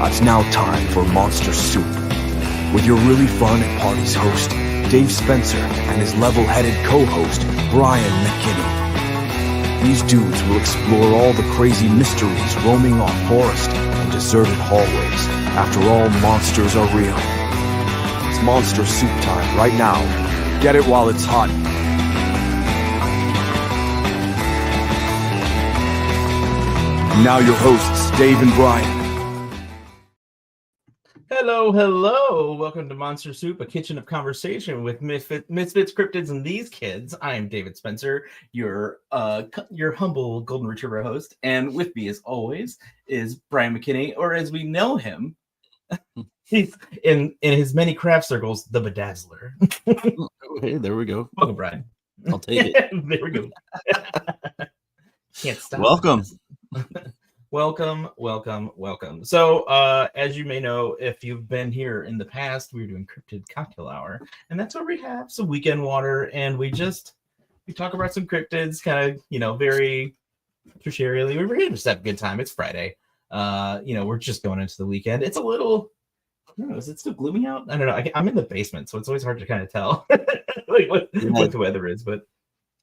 It's now time for Monster Soup with your really fun at parties host, Dave Spencer, and his level-headed co-host, Brian McKinney. These dudes will explore all the crazy mysteries roaming off forest and deserted hallways. After all, monsters are real. It's Monster Soup time right now. Get it while it's hot. Now your hosts, Dave and Brian. Hello. Welcome to Monster Soup, a kitchen of conversation with misfits, cryptids, and these kids. I am David Spencer, your humble golden retriever host, and with me, as always, is Brian McKinney, or as we know him, he's in his many craft circles, the Bedazzler. Hey, there we go. Welcome, Brian. I'll take it. There we go. Can't stop. Welcome. Welcome. So, as you may know, if you've been here in the past, we were doing Cryptid Cocktail Hour, and that's where we have some weekend water, and we talk about some cryptids, kind of, very tertiarily. We're going to just have a good time. It's Friday. We're just going into the weekend. It's a little, I don't know, is it still gloomy out? I don't know. I'm in the basement, so it's always hard to kind of tell what the weather is, but.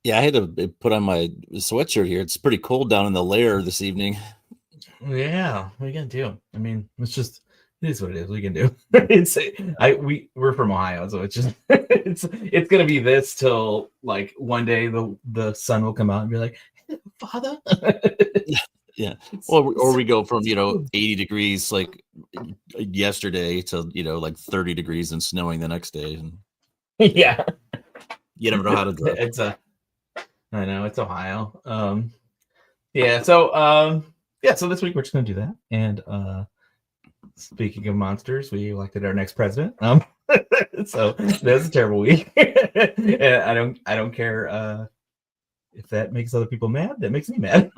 Yeah, I had to put on my sweatshirt here. It's pretty cold down in the lair this evening. Yeah, what are you gonna do? I mean, it is what it is. We can do. We're from Ohio, so it's just it's gonna be this till like one day the sun will come out and be like, hey, Father. Yeah. Or we go from 80 degrees like yesterday to like 30 degrees and snowing the next day. And yeah. You never know how to drive. I know it's Ohio. So this week we're just gonna do that. And speaking of monsters, we elected our next president. So that's a terrible week. And I don't care if that makes other people mad. That makes me mad.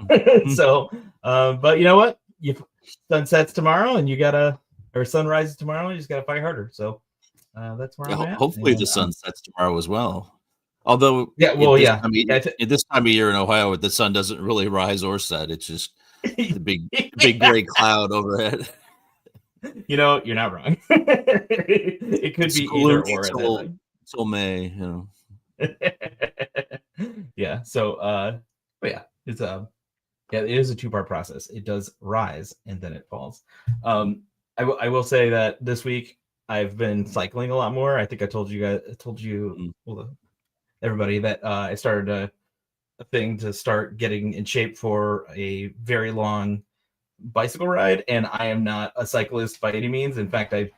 So but you know what? Sun sets tomorrow and sun rises tomorrow, and you just gotta fight harder. So that's where I'm at. Hopefully the sun sets tomorrow as well. Although, at this time of year in Ohio, the sun doesn't really rise or set. It's just the big gray cloud overhead. You're not wrong. It could be either or until May. Yeah. So, it's it is a 2-part process. It does rise and then it falls. I will say that this week I've been cycling a lot more. I think I told you. Everybody that I started a thing to start getting in shape for a very long bicycle ride, and I am not a cyclist by any means. In fact, I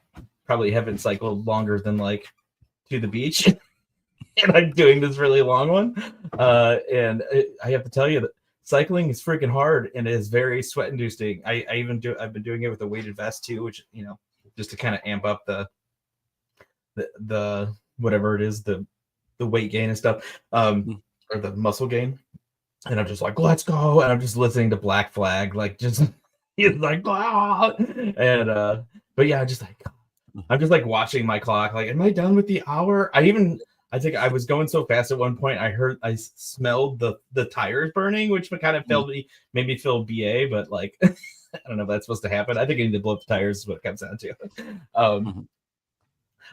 probably haven't cycled longer than like to the beach, and I'm doing this really long one. I have to tell you that cycling is freaking hard and it is very sweat inducing. I've been doing it with a weighted vest too, which just to kind of amp up the whatever it is, the weight gain and stuff, or the muscle gain. And I'm just like, let's go. And I'm just listening to Black Flag, he's like, ah. And but yeah, I'm just like watching my clock, like, am I done with the hour? I think I was going so fast at one point, I smelled the tires burning, which kind of made me feel BA, but like I don't know if that's supposed to happen. I think I need to blow up the tires is what it comes down to.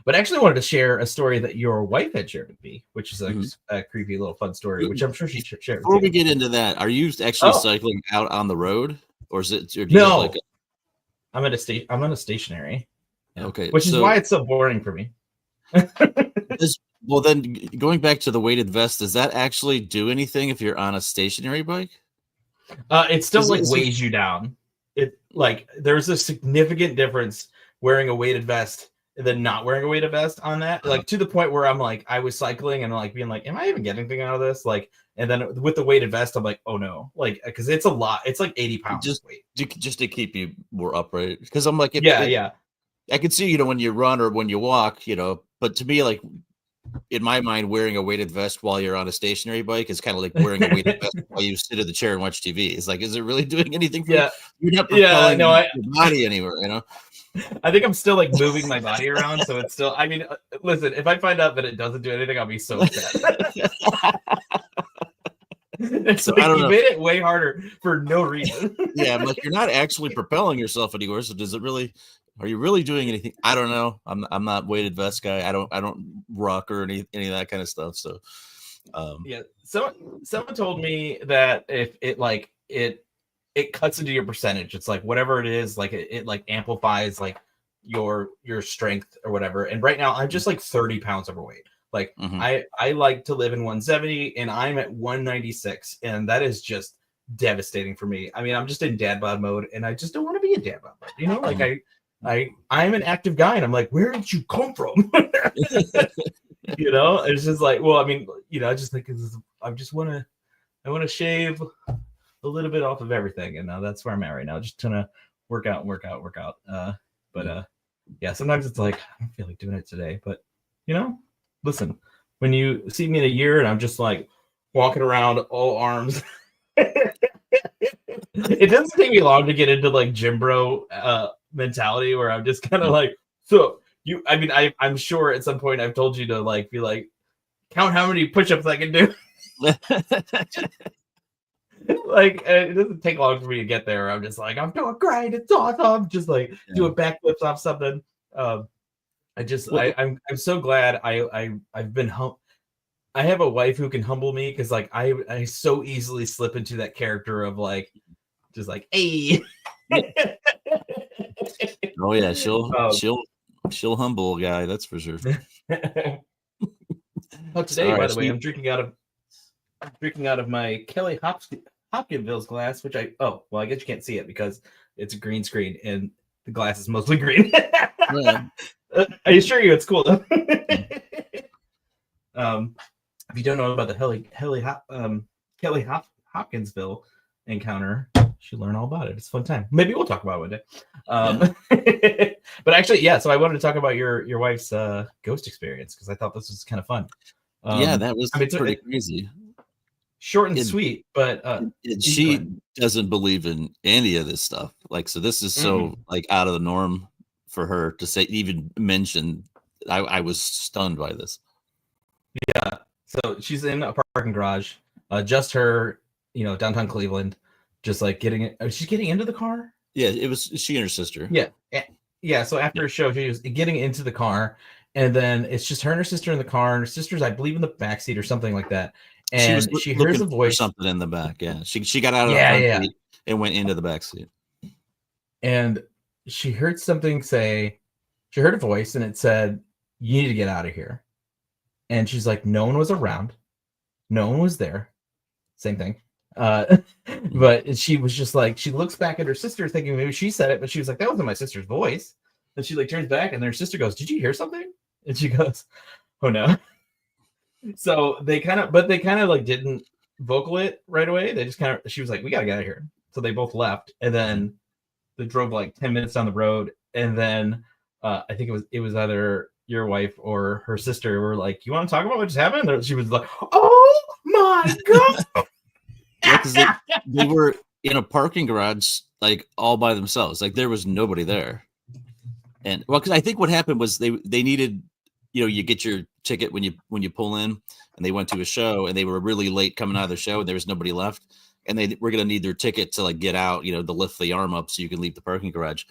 But I actually wanted to share a story that your wife had shared with me, which is a creepy little fun story, which I'm sure she shared. Before we get into that, are you actually cycling out on the road, or is it? Or no, I'm on a stationary. Okay, which is why it's so boring for me. Well, then going back to the weighted vest, does that actually do anything if you're on a stationary bike? It still weighs you down. It there's a significant difference wearing a weighted vest than not wearing a weighted vest on that, to the point where I'm like, I was cycling and like being like, am I even getting anything out of this? And then with the weighted vest, I'm like, oh no, because it's a lot. It's like 80 pounds of weight. Just to keep you more upright. Because I'm like, I can see, when you run or when you walk, but to me, in my mind, wearing a weighted vest while you're on a stationary bike is kind of like wearing a weighted vest while you sit in the chair and watch TV. It's like, is it really doing anything for you? You're not propelling your body anywhere, I think I'm still moving my body around, so it's still. I mean, listen, if I find out that it doesn't do anything, I'll be so upset. It's like, you made it way harder for no reason. Yeah, I'm like, you're not actually propelling yourself anywhere. So does it really? Are you really doing anything? I don't know. I'm not weighted vest guy. I don't rock or any of that kind of stuff. So yeah. Someone told me that if it cuts into your percentage, it's like whatever it is, like it like amplifies like your strength or whatever. And right now I'm just like 30 pounds overweight. Like I like to live in 170 and I'm at 196, and that is just devastating for me. I mean, I'm just in dad bod mode, and I just don't want to be in dad bod mode. You know, like I'm an active guy, and I'm like, where did you come from? You know, it's just like, well, I mean, you know, I just think I want to shave a little bit off of everything, and that's where I'm at right now. Just trying to work out. Yeah, sometimes it's like, I don't feel like doing it today, but you know, listen, when you see me in a year and I'm just like walking around all arms, it doesn't take me long to get into like gym bro mentality where I'm just kind of like, so you, I mean, I'm sure at some point I've told you to like be like, count how many push-ups I can do. Like, it doesn't take long for me to get there. I'm just like, I'm doing great. It's awesome. Just like doing backflips off something. I'm so glad I've been I have a wife who can humble me, because like I so easily slip into that character of like, just like, hey. Oh yeah, she'll humble a guy, that's for sure. Oh, today, by the way, I'm drinking out of my Kelly Hopkinsville's glass, which I guess you can't see it because it's a green screen and the glass is mostly green. I assure you, it's cool though. If you don't know about the Kelly Hopkinsville encounter, you should learn all about it. It's a fun time. Maybe we'll talk about it one day. But actually, yeah. So I wanted to talk about your wife's ghost experience, because I thought this was kind of fun. That was pretty crazy. Short and sweet, but she doesn't believe in any of this stuff. Like, so this is so like out of the norm for her to say, even mention. I was stunned by this. Yeah. So she's in a parking garage, just her, you know, downtown Cleveland, just like she's getting into the car. Yeah, it was she and her sister. Yeah. So after a show, she was getting into the car, and then it's just her and her sister in the car, and her sister's, I believe, in the backseat or something like that. And she hears a voice, something in the back. Yeah, she got out of the front seat and went into the back seat. And she heard something say. She heard a voice, and it said, "You need to get out of here." And she's like, "No one was around, no one was there." Same thing. But she was just like, she looks back at her sister, thinking maybe she said it, but she was like, "That wasn't my sister's voice." And she like turns back, and her sister goes, "Did you hear something?" And she goes, "Oh no." So they kind of like didn't vocal it right away. They just she was like, "We gotta get out of here." So they both left, and then they drove like 10 minutes down the road, and then I think it was either your wife or her sister were like, "You want to talk about what just happened?" And she was like, "Oh my god!" Yeah, because they were in a parking garage, like all by themselves. Like there was nobody there. And well, because I think what happened was they needed, you know, you get your ticket when you pull in, and they went to a show, and they were really late coming out of the show, and there was nobody left, and they were going to need their ticket to like get out, you know, to lift the arm up so you can leave the parking garage.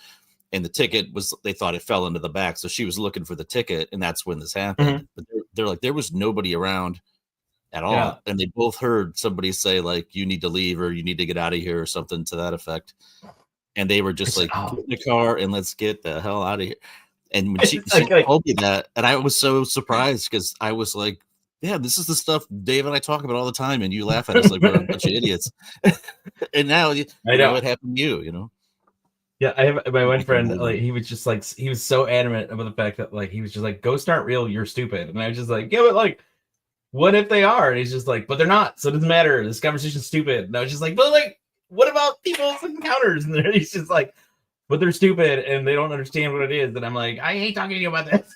And the ticket was, they thought it fell into the back, so she was looking for the ticket, and that's when this happened. But they're like, there was nobody around at all, and they both heard somebody say like, "You need to leave," or "You need to get out of here," or something to that effect. And they were just like, "Get in the car and let's get the hell out of here." And when she told me that, and I was so surprised, because I was like, "Yeah, this is the stuff Dave and I talk about all the time, and you laugh at us like we're a bunch of idiots." And now I know what happened to you, you know. Yeah, I have my one friend, like he was just like, he was so adamant about the fact that like he was just like, "Ghosts aren't real, you're stupid." And I was just like, "Yeah, but like, what if they are?" And he's just like, "But they're not, so it doesn't matter. This conversation's stupid." And I was just like, "But like, what about people's encounters?" And he's just like, "But they're stupid and they don't understand what it is." And I'm like, "I hate talking to you about this."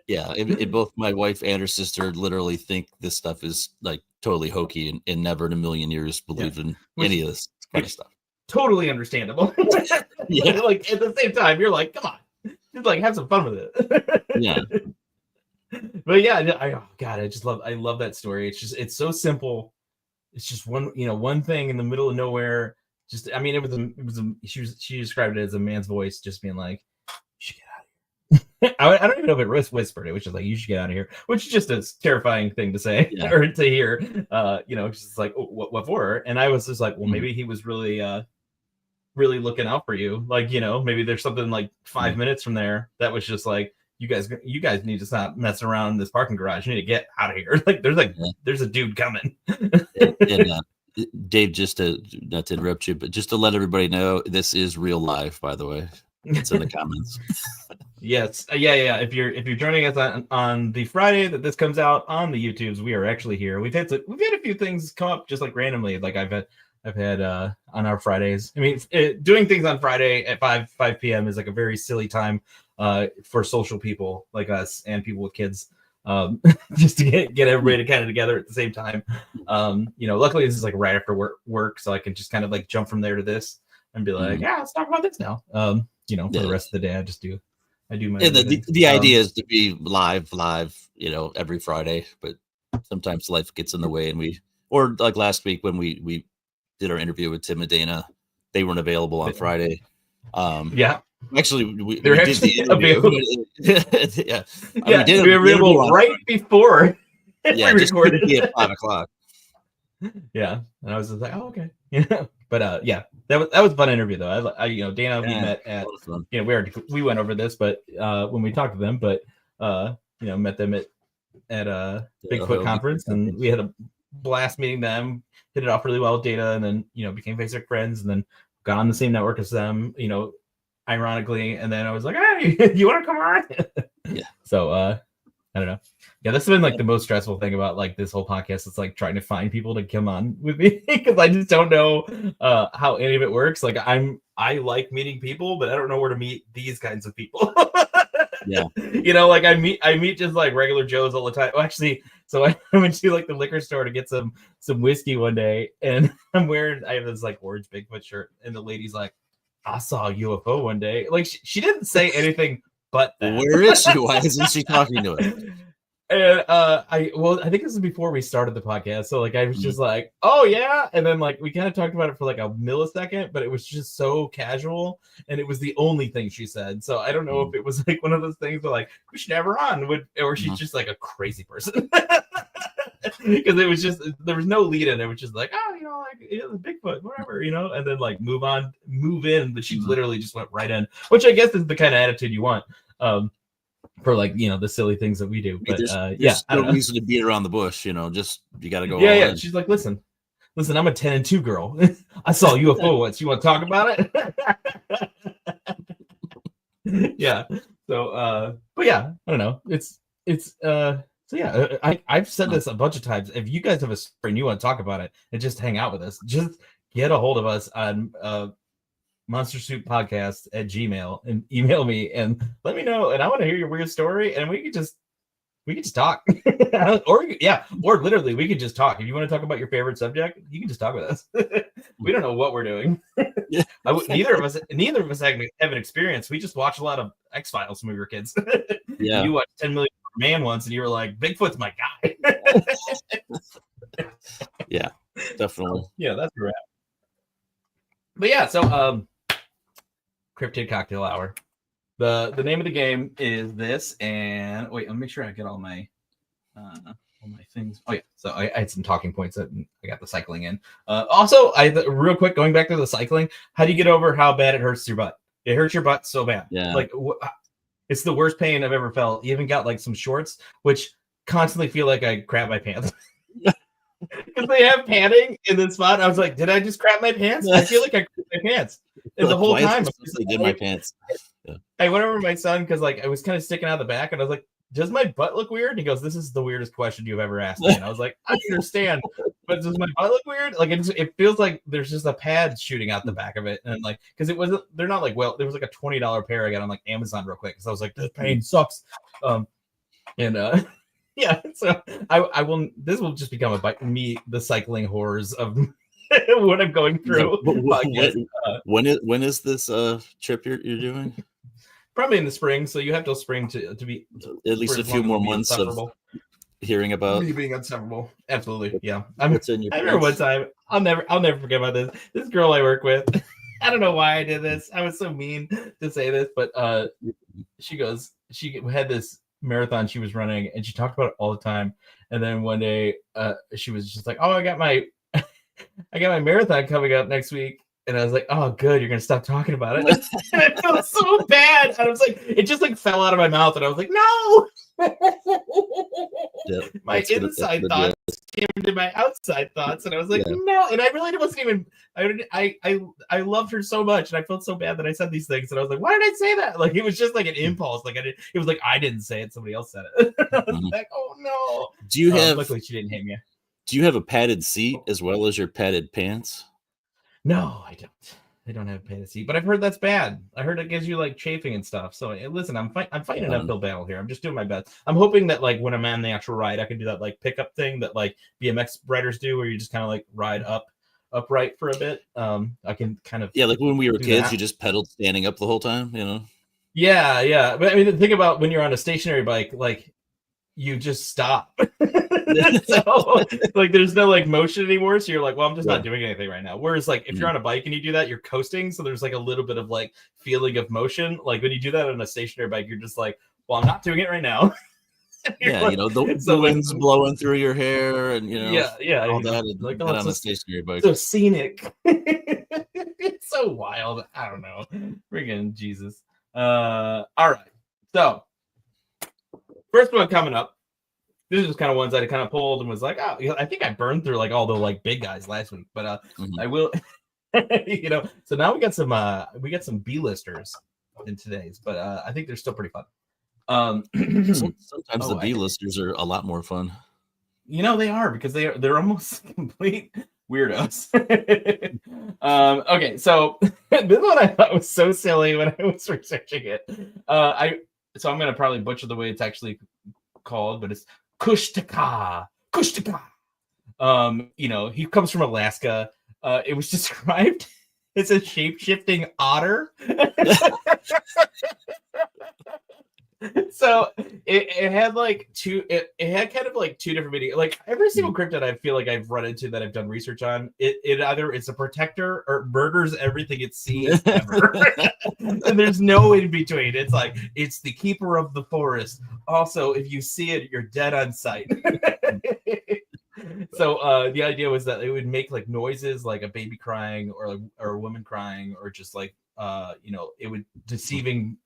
Yeah. It both my wife and her sister literally think this stuff is like totally hokey, and never in a million years believe in any of this kind of stuff. Totally understandable. Yeah. Like at the same time, you're like, come on, just like have some fun with it. Yeah. But yeah, I love that story. It's so simple, it's just one thing in the middle of nowhere. Just, I mean, she described it as a man's voice, just being like, "You should get out of here." I don't even know if it whispered it, which is like, "You should get out of here," which is just a terrifying thing to say or to hear. It's just like, oh, what for? And I was just like, well, maybe he was really, really looking out for you. Like, maybe there's something like 5 minutes from there that was just like, you guys need to stop messing around in this parking garage. You need to get out of here. Like, there's a dude coming. Dave, just to not to interrupt you, but just to let everybody know, this is real live, by the way. It's in the comments. Yes. Yeah. If you're joining us on the Friday that this comes out on the YouTubes, we are actually here. We've had a few things come up just like randomly. Like I've had on our Fridays. I mean, doing things on Friday at 5 p.m. is like a very silly time for social people like us and people with kids. Just to get everybody kind of together at the same time. Luckily this is like right after work, so I can just kind of like jump from there to this and be like, yeah, let's talk about this now. For the rest of the day, I do my the idea is to be live, every Friday, but sometimes life gets in the way, and or like last week when we did our interview with Tim and Dana, they weren't available on Friday. Actually, we did the interview. We were available right before we recorded at 5:00. Yeah, and I was just like, oh, okay. But that was a fun interview though. Dana, we met at we went over this, but when we talked to them, but met them at a Bigfoot conference, and we had a blast meeting them. Hit it off really well with Dana, and then became Facebook friends, and then got on the same network as them. Ironically, and then I was like, hey, you want to come on? So I don't know. Yeah, this has been like the most stressful thing about like this whole podcast. It's like trying to find people to come on with me because I just don't know how any of it works. Like I like meeting people, but I don't know where to meet these kinds of people. Like I meet just like regular Joes all the time. Well, actually, so I went to like the liquor store to get some whiskey one day, and I have this like orange Bigfoot shirt, and the lady's like, I saw a UFO one day. Like she didn't say anything but that. Where is she? Why isn't she talking to it? And I think this is before we started the podcast. So like I was just like, oh yeah. And then like we kind of talked about it for like a millisecond, but it was just so casual. And it was the only thing she said. So I don't know if it was like one of those things where like we should have her on, or she's just like a crazy person. Because it was just, there was no lead in. It was just like, oh, the Bigfoot, whatever, and then like move in. But she literally just went right in, which I guess is the kind of attitude you want for like, the silly things that we do. But there's no reason to beat around the bush, just, you got to go. Yeah. She's like, listen, I'm a 10 and 2 girl. I saw a UFO once. You want to talk about it? Yeah. So, but yeah, I don't know. So yeah, I've said this a bunch of times. If you guys have a story and you want to talk about it and just hang out with us, just get a hold of us on monstersuitpodcast@gmail.com and email me and let me know. And I want to hear your weird story, and we could just talk. or literally we could just talk. If you want to talk about your favorite subject, you can just talk with us. We don't know what we're doing. Neither of us have an experience. We just watch a lot of X-Files when we were kids. You watched 10 Million Man once, and you were like, Bigfoot's my guy. Yeah, definitely. Yeah, that's a wrap. But yeah, so Cryptid Cocktail Hour. The name of the game is this, and wait, I'll make sure I get all my things. Oh yeah, so I had some talking points that I got the cycling in. Also, real quick, going back to the cycling, how do you get over how bad it hurts your butt? It hurts your butt so bad. Yeah. Like it's the worst pain I've ever felt. You even got like some shorts, which constantly feel like I crap my pants. Because they have padding in the spot. I was like, did I just crap my pants? I feel like I crap my pants. And the whole time I did my pants. I went over to my son because like I was kind of sticking out the back, and I was like, does my butt look weird? And he goes, this is the weirdest question you've ever asked me. And I was like, I understand, but does my butt look weird? Like it feels like there's just a pad shooting out the back of it. And like, because they're not like, well, there was like a $20 pair I got on like Amazon real quick. So I was like, this pain sucks. Yeah, so I will. This will just become the cycling horrors of what I'm going through. When is this trip you're doing? Probably in the spring. So you have till spring to be at least a few more months of hearing about me being unseverable. Absolutely, yeah. I remember one pants? time. I'll never forget about this. This girl I work with. I don't know why I did this. I was so mean to say this, but she had this marathon she was running, and she talked about it all the time. And then one day, she was just like, "Oh, I got my marathon coming up next week." And I was like, "Oh, good, you're gonna stop talking about it." And I felt so bad. And I was like, it just like fell out of my mouth, and I was like, "No." Yep, My inside thoughts came into my outside thoughts, and I was like, "No." And I really wasn't even. I loved her so much, and I felt so bad that I said these things, and I was like, "Why did I say that?" Like it was just like an impulse. Like it was like I didn't say it; somebody else said it. I was like, "Oh no." Do you have? Luckily, she didn't hit me. Do you have a padded seat as well as your padded pants? No, I don't. I don't have padded seat, but I've heard that's bad. I heard it gives you like chafing and stuff. So listen, I'm fighting an uphill battle here. I'm just doing my best. I'm hoping that like when I'm on the actual ride, I can do that like pickup thing that like BMX riders do, where you just kind of like ride upright for a bit. I can kind of like when we were kids, that. you just pedaled standing up the whole time, Yeah. But I mean, think about when you're on a stationary bike, like you just stop. So like there's no like motion anymore, so you're like, well, I'm just not doing anything right now. Whereas like if you're on a bike and you do that, you're coasting, so there's like a little bit of like feeling of motion. Like when you do that on a stationary bike, you're just like, well, I'm not doing it right now. Like, the wind's blowing through your hair, and all that, like on a stationary bike. So scenic. It's so wild. I don't know. Friggin' Jesus. All right, so first one coming up. This is kind of ones I kind of pulled and was like, oh, I think I burned through like all the like big guys last week, but I will, So now we got some B-listers in today's, but I think they're still pretty fun. Sometimes the B-listers are a lot more fun. They are, because they're almost complete weirdos. Okay, so this one I thought was so silly when I was researching it. So I'm gonna probably butcher the way it's actually called, but it's Kushtaka. He comes from Alaska. It was described as a shape-shifting otter. So it had like it had kind of like two different videos. Like every single cryptid I feel like I've run into that I've done research on, it either it's a protector or murders everything it sees ever. And there's no in between. It's like it's the keeper of the forest. Also, if you see it, you're dead on sight. So the idea was that it would make like noises like a baby crying or a woman crying, or just like it would deceiving.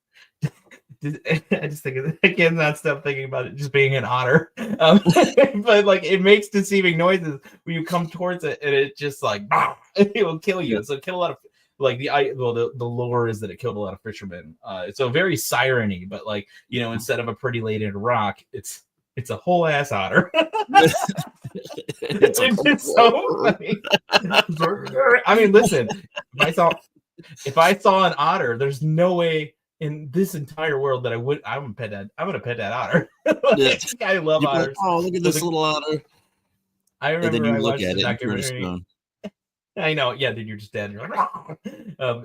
I just think I cannot stop thinking about it just being an otter. But like it makes deceiving noises when you come towards it, and it just like it will kill you. So kill a lot of like the lore is that it killed a lot of fishermen. So very siren-y, but like instead of a pretty lady in a rock, it's a whole ass otter. It's so funny. I mean, listen, if I saw an otter, there's no way in this entire world that I'm gonna pet that otter. I love otters. Like, oh, look at this little otter. I remember and then you I look watched at the it documentary. I know, yeah, then you're just dead. You're like,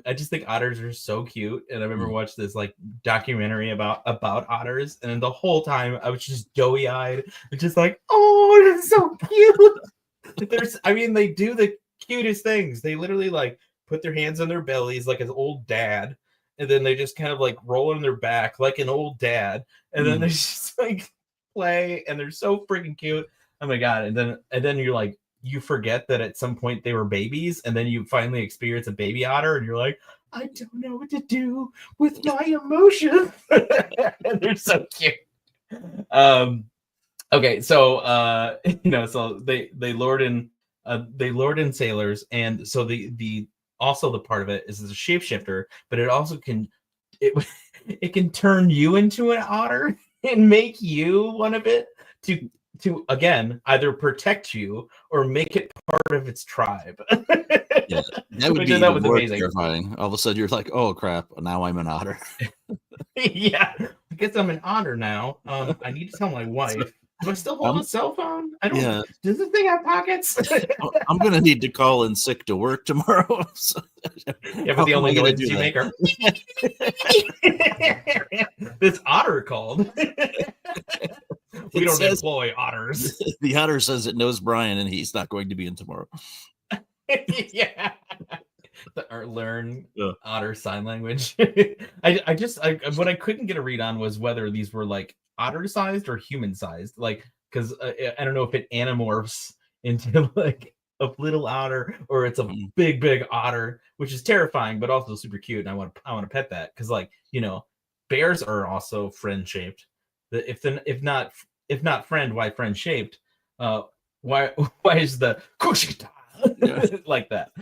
I just think otters are so cute. And I remember watching this like documentary about otters, and the whole time I was just doughy-eyed, just like, oh, it's so cute. They do the cutest things. They literally like put their hands on their bellies like an old dad, and then they just kind of like roll on their back like an old dad, and then they just like play, and they're so freaking cute. Oh my god! And then you're like, you forget that at some point they were babies, and then you finally experience a baby otter, and you're like, I don't know what to do with my emotions. And they're so cute. Okay, so so they lord in sailors, and so the also the part of it is a shapeshifter, but it also can it can turn you into an otter and make you one of it to again either protect you or make it part of its tribe. Yeah, that would be that more terrifying. All of a sudden you're like, oh crap, now I'm an otter. Yeah, I guess I'm an otter now. I need to tell my wife. Do I still hold a cell phone? I don't. Yeah. Does this thing have pockets? I'm gonna need to call in sick to work tomorrow. So, yeah, but the only noises you make are this otter called. We don't employ otters. The otter says it knows Brian, and he's not going to be in tomorrow. Yeah. Learn otter sign language. I what I couldn't get a read on was whether these were like otter sized or human sized, like because I don't know if it anamorphs into like a little otter or it's a big otter, which is terrifying but also super cute, and I want to pet that because, like, you know, bears are also friend shaped. If not friend, why friend shaped? Why is the Kushita like that?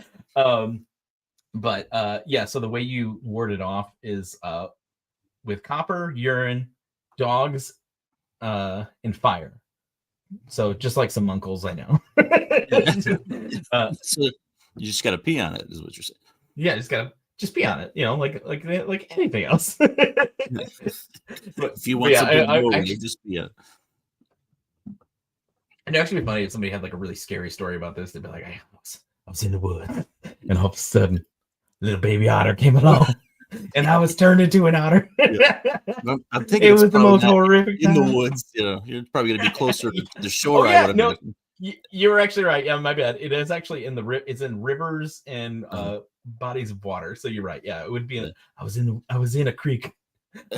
But yeah, so the way you ward it off is with copper, urine, dogs, and fire. So just like some uncles I know. So you just gotta pee on it, is what you're saying. Yeah, just pee on it, you know, like anything else. But, if you want something more, you just It'd actually be funny if somebody had like a really scary story about this. They'd be like, I was in the woods, and all of a sudden, little baby otter came along, and I was turned into an otter. I'm thinking it was the most horrific in time. the woods. You know, you're probably going to be closer to the shore. Oh, yeah, no, you were actually right. Yeah, my bad. It is actually in it's in rivers and bodies of water. So you're right. Yeah, it would be. I was in a creek.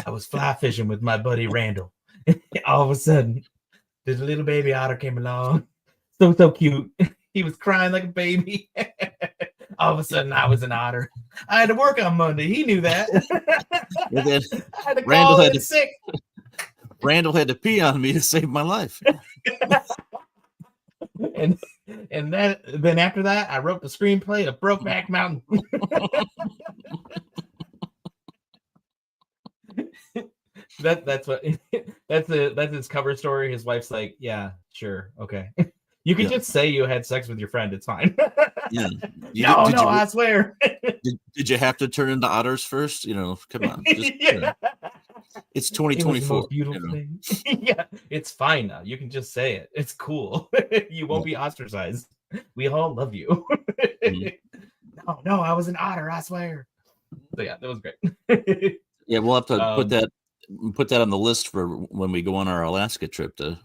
I was fly fishing with my buddy Randall. All of a sudden, this little baby otter came along. So cute. He was crying like a baby. All of a sudden, I was an otter. I had to work on Monday. He knew that. And then I had to call in sick. Randall had to pee on me to save my life. and then after that, I wrote the screenplay of Brokeback Mountain. That's his cover story. His wife's like, yeah, sure, okay. You can just say you had sex with your friend. It's fine. Yeah. I swear. Did you have to turn into otters first? You know, come on. Just, it's 2024. Beautiful thing. Yeah, it's fine now. You can just say it. It's cool. You won't be ostracized. We all love you. No, I was an otter. I swear. So yeah, that was great. Yeah, we'll have to put that on the list for when we go on our Alaska trip to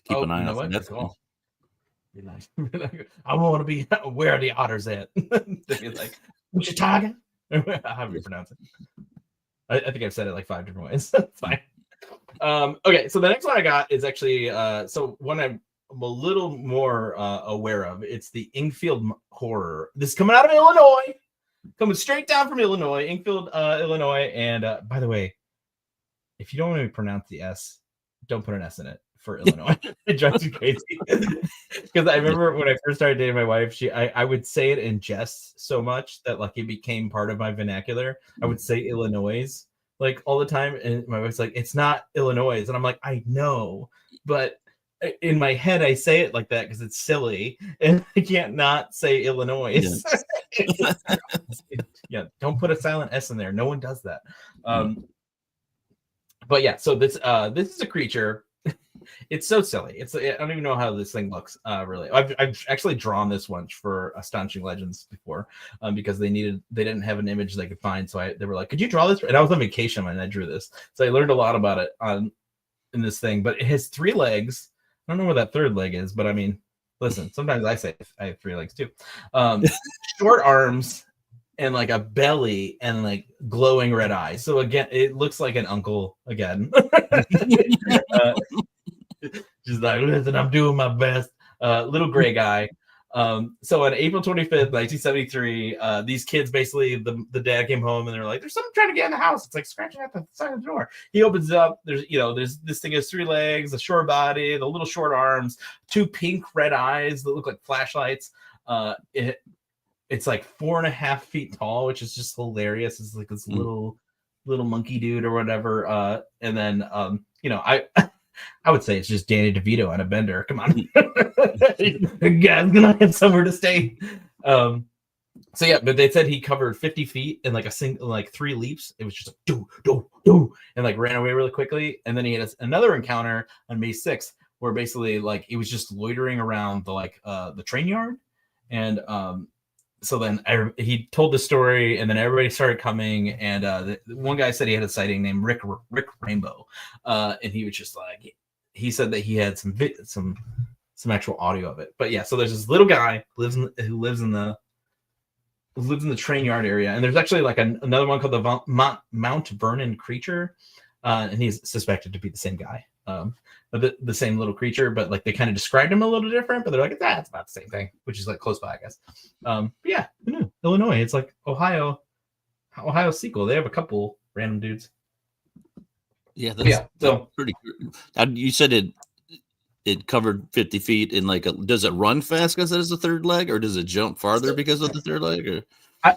keep an eye on that. That's cool. Be nice. I want to be where the otter's at. They'd be like, "What's your target?" How do you pronounce it? I think I've said it like 5 different ways. It's fine. Okay, so the next one I got is actually so one I'm a little more aware of. It's the Enfield horror. This is coming out of Illinois, coming straight down from Illinois, Enfield, Illinois. And by the way, if you don't want to pronounce the S, don't put an S in it. For Illinois. It drives me crazy. Because I remember when I first started dating my wife, I would say it in jest so much that like it became part of my vernacular. I would say Illinois like all the time, and my wife's like, it's not Illinois, and I'm like, I know, but in my head I say it like that because it's silly, and I can't not say Illinois. Yeah, don't put a silent S in there. No one does that. But yeah, so this is a creature. It's so silly. I don't even know how this thing looks. Really, I've actually drawn this one for Astonishing Legends before, because they didn't have an image they could find. So they were like, "Could you draw this?" And I was on vacation when I drew this, so I learned a lot about it in this thing. But it has 3 legs. I don't know where that third leg is, but I mean, listen. Sometimes I say I have 3 legs too. Short arms and like a belly and like glowing red eyes. So again, it looks like an uncle again. Just like, listen, I'm doing my best. Little gray guy. So on April 25th, 1973, these kids basically, the dad came home and they're like, there's something trying to get in the house. It's like scratching at the side of the door. He opens it up. There's this thing has 3 legs, a short body, the little short arms, 2 pink red eyes that look like flashlights. It's like 4.5 feet tall, which is just hilarious. It's like this little monkey dude or whatever. And then I would say it's just Danny DeVito on a bender. Come on. The guy's gonna have somewhere to stay. So yeah, but they said he covered 50 feet in like a single, like 3 leaps. It was just like do, and like ran away really quickly. And then he had another encounter on May 6th where basically like he was just loitering around the train yard, and so then he told the story, and then everybody started coming, and the one guy said he had a sighting named Rick Rainbow, and he was just like, he said that he had some actual audio of it. But yeah, so there's this little guy who lives in the train yard area, and there's actually like another one called the Mount Vernon creature, and he's suspected to be the same guy, the same little creature, but like they kind of described him a little different, but they're like, that's about the same thing, which is like close by, I guess. But yeah, Illinois, it's like Ohio sequel. They have a couple random dudes. Yeah, that's pretty good. You said it covered 50 feet in like does it run fast because it has a third leg, or does it jump farther because of the third leg? Or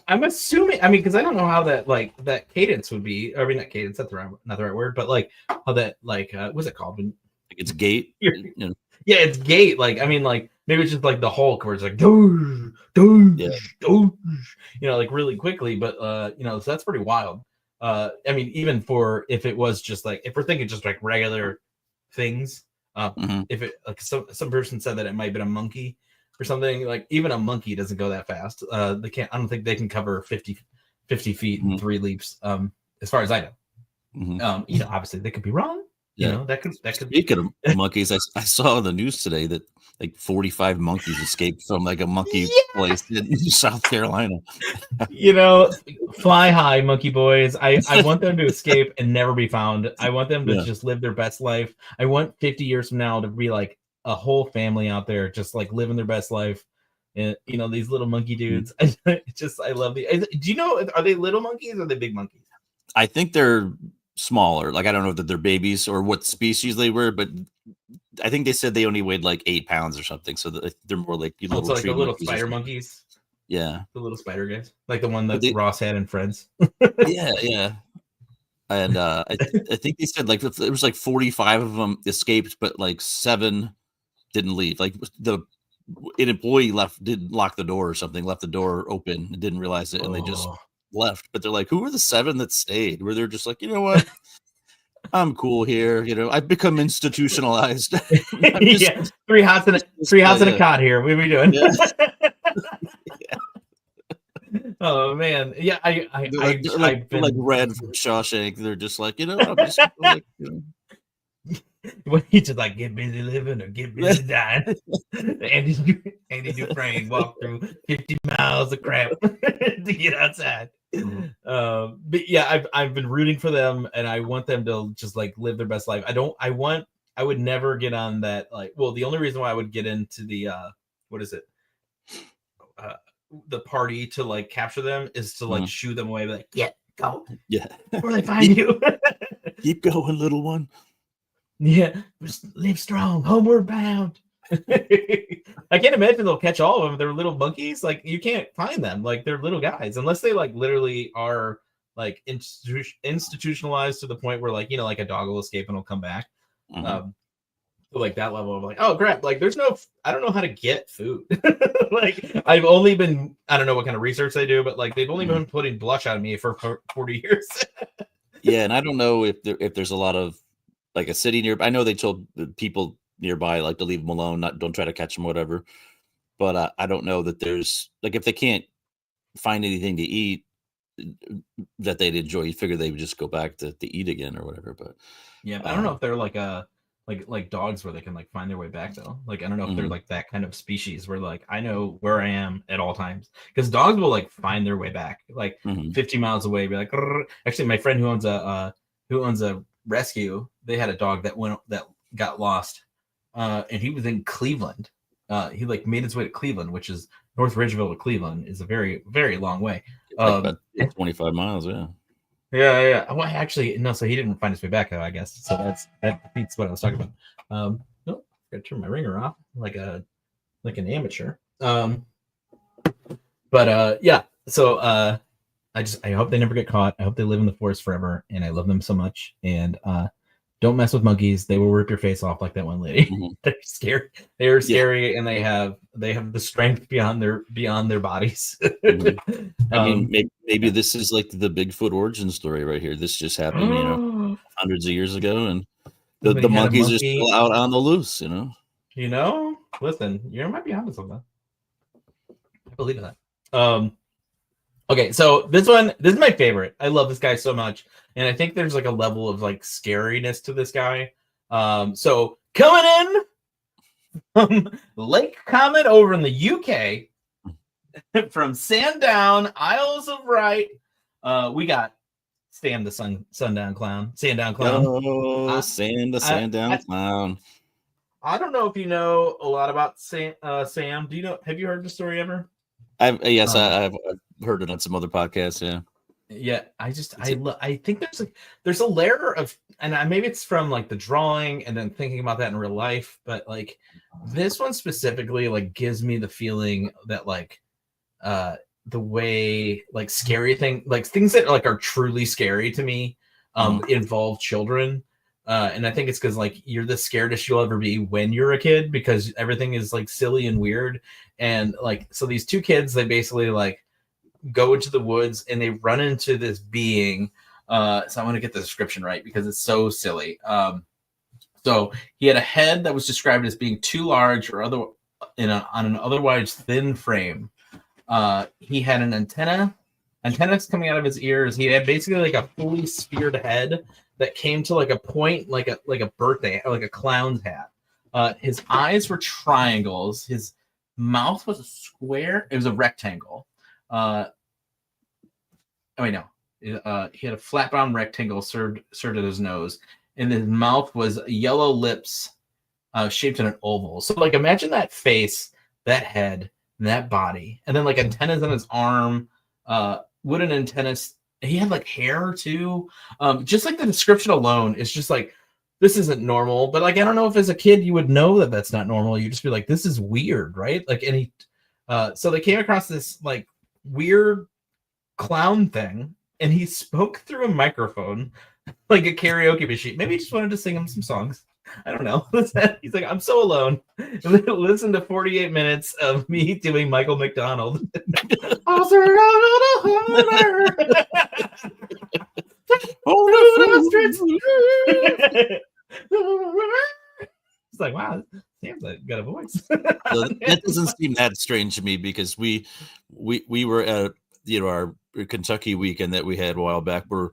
I'm assuming, because I don't know how that cadence would be. I mean, not cadence, that's not the right word, but like how that what's it called? Like it's gait. Yeah, it's gait. Like, I mean, like maybe it's just like the Hulk where it's like like really quickly, but so that's pretty wild. I mean, even for if it was just like, if we're thinking just like regular things, if it like some person said that it might have been a monkey or something, like even a monkey doesn't go that fast. They can't. I don't think they can cover 50 feet in 3 leaps. As far as I know, obviously they could be wrong. Yeah, that could. Speaking of monkeys, I saw on the news today that like 45 monkeys escaped from like a monkey place in South Carolina. Fly high, monkey boys. I want them to escape and never be found. I want them to just live their best life. I want 50 years from now to be like a whole family out there just like living their best life. And these little monkey dudes. I love do you know, are they little monkeys or are they big monkeys? I think they're smaller. Like I don't know that they're babies or what species they were, but I think they said they only weighed like 8 pounds or something. So they're more like little like the little spider monkeys. Yeah, the little spider guys, like the one that Ross had in Friends. yeah. And I think they said like it was like 45 of them escaped, but like 7 didn't leave. Like an employee didn't lock the door or something, left the door open and didn't realize it, and they just left. But they're like, who were the 7 that stayed? Where they're just like, you know what? I'm cool here. I've become institutionalized. Yeah, three hots and a cot here. What are we doing? Yeah. Oh man, yeah. I've been like Red from Shawshank. They're just like, I'm just like, When he just like get busy living or get busy dying. Andy Dufresne walked through 50 miles of crap to get outside. But yeah, I've been rooting for them, and I want them to just like live their best life. I would never get on that. Like, well, the only reason why I would get into the the party to like capture them is to like shoo them away, like, go, before they find you. Keep going, little one. Yeah, just live strong, homeward bound. I can't imagine they'll catch all of them. They're little monkeys. Like, you can't find them. Like, they're little guys, unless they like literally are like institutionalized to the point where like like a dog will escape and will come back. Like that level of like, oh crap, like I don't know how to get food. Like I've only been, I don't know what kind of research they do, but like they've only been putting blush on me for 40 years. Yeah, and I don't know if there's a lot of like a city nearby. I know they told people nearby like to leave them alone, don't try to catch them, whatever. But I don't know that there's like, if they can't find anything to eat that they'd enjoy, you figure they would just go back to eat again or whatever. But yeah, I don't know if they're like like dogs where they can like find their way back though. Like I don't know if they're like that kind of species where like I know where I am at all times, because dogs will like find their way back like 50 miles away, be like, rrr. Actually my friend who owns a rescue, they had a dog that got lost, and he was in Cleveland. He like made his way to Cleveland, which is North Ridgeville to Cleveland is a very, very long way. About 25 miles. Yeah. Well, actually, no. So he didn't find his way back, though, I guess. So that defeats what I was talking about. Nope. Gotta turn my ringer off like an amateur. But yeah. So I hope they never get caught. I hope they live in the forest forever, and I love them so much. And don't mess with monkeys; they will rip your face off like that one lady. They're scary. They are scary, and they have the strength beyond their bodies. I mean, maybe this is like the Bigfoot origin story right here. This just happened, hundreds of years ago, and The monkeys are still out on the loose, you know. Listen, you might be onto something. I believe that. Okay, so this is my favorite. I love this guy so much, and I think there's like a level of like scariness to this guy. So coming in from Lake Comet over in the UK, from Sandown, Isles of Wight, we got Sam the Sandown Clown. Oh, Sandown Clown. I don't know if you know a lot about Sam. Do you know? Have you heard the story ever? I've heard it on some other podcasts. Yeah. I think there's a layer of, and maybe it's from like the drawing and then thinking about that in real life, but like this one specifically like gives me the feeling that like the way like scary things that like are truly scary to me involve children. And I think it's because like you're the scaredest you'll ever be when you're a kid, because everything is like silly and weird. And like, so these two kids, they basically like go into the woods and they run into this being. So I want to get the description right because it's so silly. So he had a head that was described as being too large or on an otherwise thin frame. He had an antennas coming out of his ears. He had basically like a fully speared head that came to like a point, like a birthday, like a clown's hat. His eyes were triangles. His mouth was a square. It was a rectangle. He had a flat brown rectangle served at his nose, and his mouth was yellow lips shaped in an oval. So like imagine that face, that head, and that body, and then like antennas on his arm, wooden antennas. He had like hair too. Just like the description alone is just like, this isn't normal. But like, I don't know if as a kid you would know that that's not normal. You just be like, this is weird, right? Like so they came across this like weird clown thing, and he spoke through a microphone like a karaoke machine. Maybe he just wanted to sing him some songs. I don't know. He's like, I'm so alone. Listen to 48 minutes of me doing Michael McDonald. It's like, wow, Sam's got a voice. That doesn't seem that strange to me, because we were at our Kentucky weekend that we had a while back, where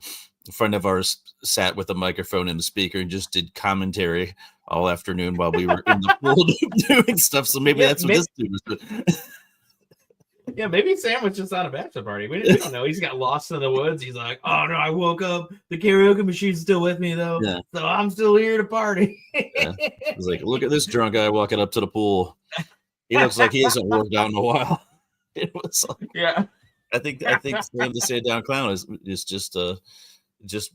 a friend of ours sat with a microphone and a speaker and just did commentary all afternoon while we were in the pool doing stuff. So maybe that's what this dude was doing. Yeah, maybe Sam was just on a bachelor party. We don't know. He's got lost in the woods. He's like, oh no, I woke up. The karaoke machine's still with me though. Yeah. So I'm still here to party. Yeah. He's like, look at this drunk guy walking up to the pool. He looks like he hasn't worked out in a while. It was like, yeah. I think Sam the Sandown Clown is just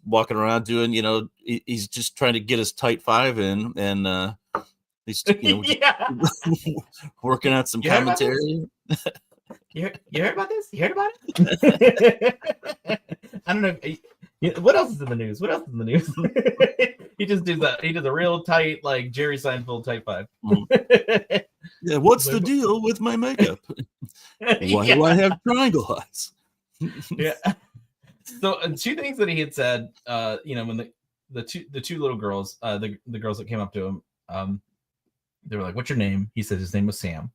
walking around doing, he's just trying to get his tight five in, and he's working out some commentary. You heard about this? You heard about it? I don't know. What else is in the news? He just does that. He does a real tight, like Jerry Seinfeld type five. Yeah, what's the deal with my makeup? Why do I have triangle eyes? Yeah. So two things that he had said, when the two little girls, the girls that came up to him, they were like, "What's your name?" He said his name was Sam,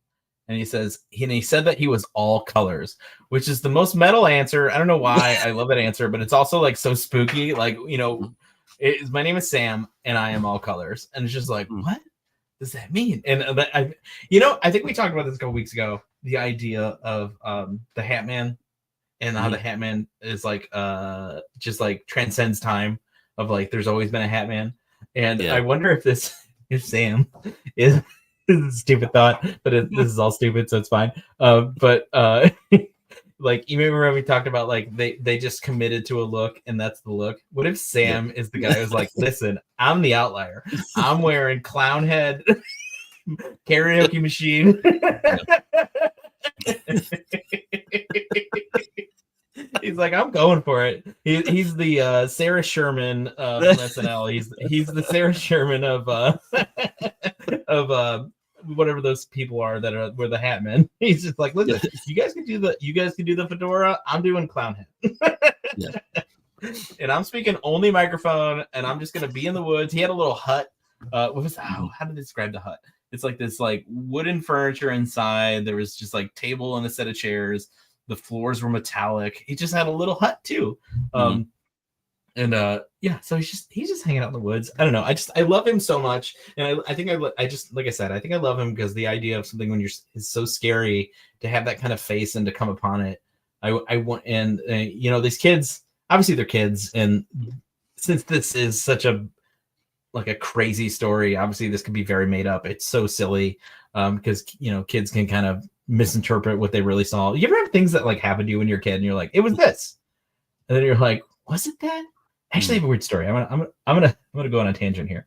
and he said that he was all colors, which is the most metal answer. I don't know why I love that answer, but it's also like so spooky. Like, my name is Sam, and I am all colors, and it's just like, what does that mean? And I think we talked about this a couple weeks ago. The idea of the Hat Man. And how the Hat Man is like just like transcends time, of like there's always been a Hat Man. And I wonder if Sam is a stupid thought, but this is all stupid, so it's fine. But like, you remember when we talked about like they just committed to a look, and that's the look. What if Sam is the guy who's like, listen, I'm the outlier. I'm wearing clown head, karaoke machine. He's like, I'm going for it. He's the Sarah Sherman from SNL. He's the Sarah Sherman of whatever those people are that were the Hat Men. He's just like, listen, you guys can do the fedora. I'm doing clown head. Yeah. and I'm speaking only microphone, and I'm just gonna be in the woods. He had a little hut. How did they describe the hut? It's like this like wooden furniture inside. There was just like table and a set of chairs. The floors were metallic. He just had a little hut too. And so he's just hanging out in the woods. I don't know. I love him so much, and I think I just like I said, I think I love him because the idea of something when is so scary to have that kind of face and to come upon it. I want these kids, obviously they're kids, and since this is such a crazy story, obviously this could be very made up. It's so silly because kids can kind of misinterpret what they really saw. You ever have things that like happen to you when you're a kid and you're like, it was this, and then you're like, was it that? Actually, I have a weird story. I'm gonna go on a tangent here.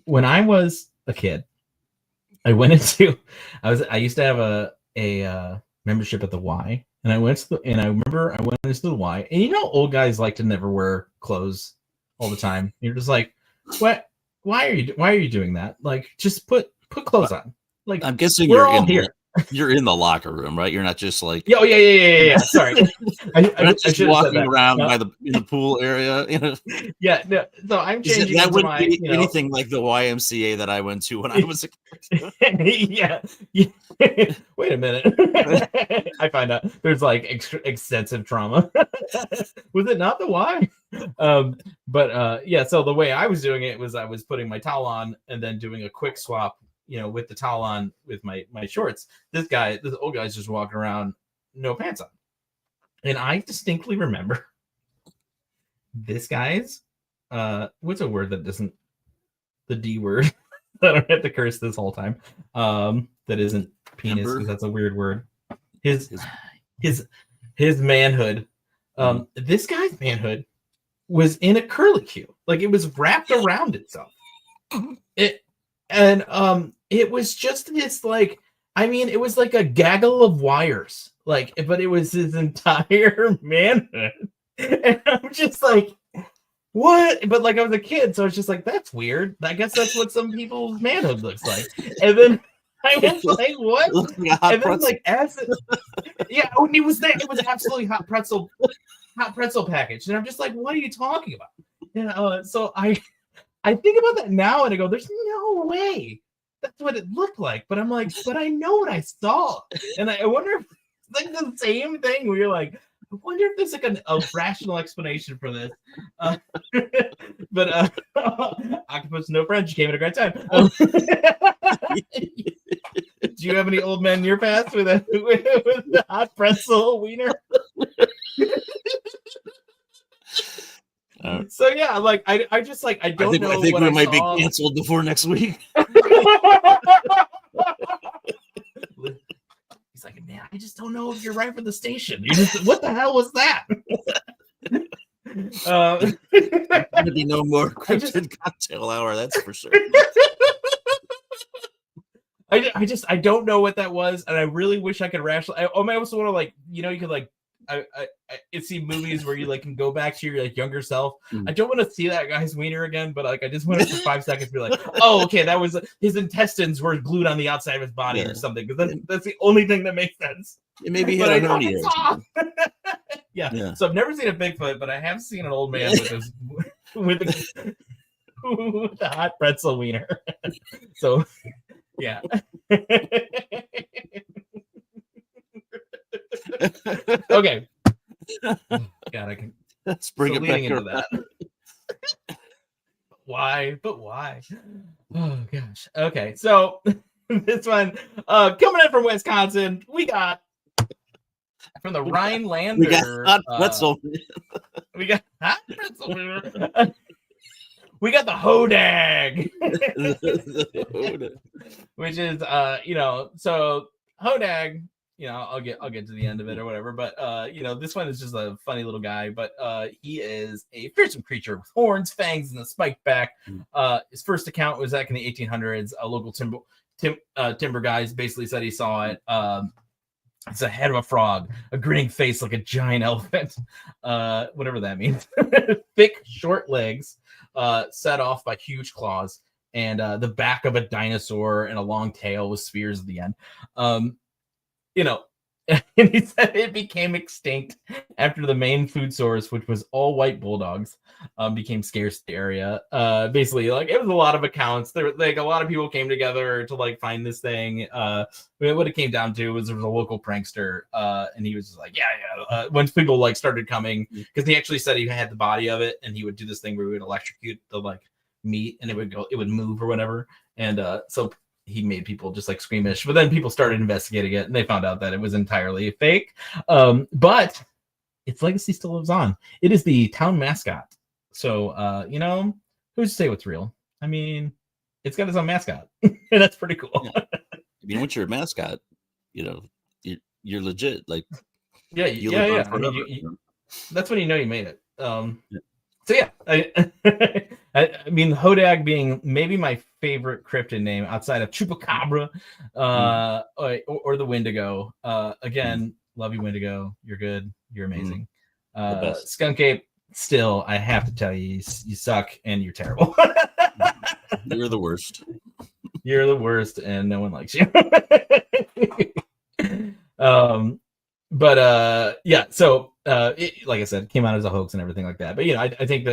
When I was a kid, I used to have a membership at the Y, and I remember I went into the Y, and old guys like to never wear clothes all the time. You're just like, what? Why are you doing that? Like, just put clothes on. Like, I'm guessing we're all here. You're in the locker room, right? You're not just like yeah. Sorry, I just walking around in the pool area. Yeah, no. So I'm changing. That wouldn't be anything like the YMCA that I went to when I was a kid. yeah. Wait a minute. I find out there's like extensive trauma. Was it not the Y? So the way I was doing it was I was putting my towel on and then doing a quick swap. With the towel on with my shorts. This old guy's just walking around, no pants on. And I distinctly remember this guy's, what's a word that doesn't, the D word, I don't have to curse this whole time. That isn't penis, because that's a weird word. His manhood. This guy's manhood was in a curlicue. Like, it was wrapped around itself. It was just this, like, I mean, it was like a gaggle of wires, like, but it was his entire manhood. And I'm just like, what? But like, I was a kid, so it's just like, that's weird. I guess that's what some people's manhood looks like. And then I was like, what? And then like, when it was absolutely hot pretzel package. And I'm just like, what are you talking about? So I think about that now and I go, there's no way that's what it looked like. But I'm like, but I know what I saw. And I wonder if it's like the same thing where you're like, I wonder if there's like a rational explanation for this. But Octopus No French came at a great time. Do you have any old men in your past with a hot pretzel wiener? So yeah, like I don't know. I think we might be canceled before next week. He's like, man, I just don't know if you're right for the station. What the hell was that? There's gonna be no more Cryptid cocktail hour, that's for sure. I don't know what that was, and I really wish I could rationalize. I also want to, like, you could like. I see movies where you like can go back to your like younger self. I don't want to see that guy's wiener again, but like I just want to for 5 seconds to be like, oh, okay, that was his intestines were glued on the outside of his body or something, because that's the only thing that makes sense. Maybe he had a hernia. Yeah. So I've never seen a Bigfoot, but I have seen an old man with a hot pretzel wiener. So yeah. Okay. God, I can. Let's bring it back into that. Why? But why? Oh gosh. Okay, so this one coming in from Wisconsin, we got from the Rhinelander. We got hot pretzel. We got hot pretzel. We got the hodag, which is so hodag. I'll get to the end of it or whatever. But this one is just a funny little guy. But he is a fearsome creature with horns, fangs, and a spiked back. His first account was back in the 1800s. A local timber guys basically said he saw it. It's a head of a frog, a grinning face like a giant elephant, whatever that means. Thick, short legs, set off by huge claws, and the back of a dinosaur and a long tail with spears at the end. And he said it became extinct after the main food source, which was all white bulldogs, became scarce in the area. Basically, like, it was a lot of accounts. There, like, a lot of people came together to like find this thing. What it came down to was there was a local prankster, and he was just like, once people like started coming, because he actually said he had the body of it, and he would do this thing where he would electrocute the like meat, and it would move or whatever, and so he made people just like squeamish. But then people started investigating it, and they found out that it was entirely fake. But its legacy still lives on. It is the town mascot. So who's to say what's real? I mean, it's got its own mascot, and that's pretty cool. Yeah. I mean, once you're a mascot, you're legit. Like, yeah. I mean, that's when you know you made it. So yeah, I mean, Hodag being maybe my favorite cryptid name outside of Chupacabra, or the Wendigo. Again, love you, Wendigo. You're good. You're amazing. Skunk Ape, still, I have to tell you, you suck and you're terrible. You're the worst. You're the worst, and no one likes you. Yeah, so it, like I said, came out as a hoax and everything like that. But I think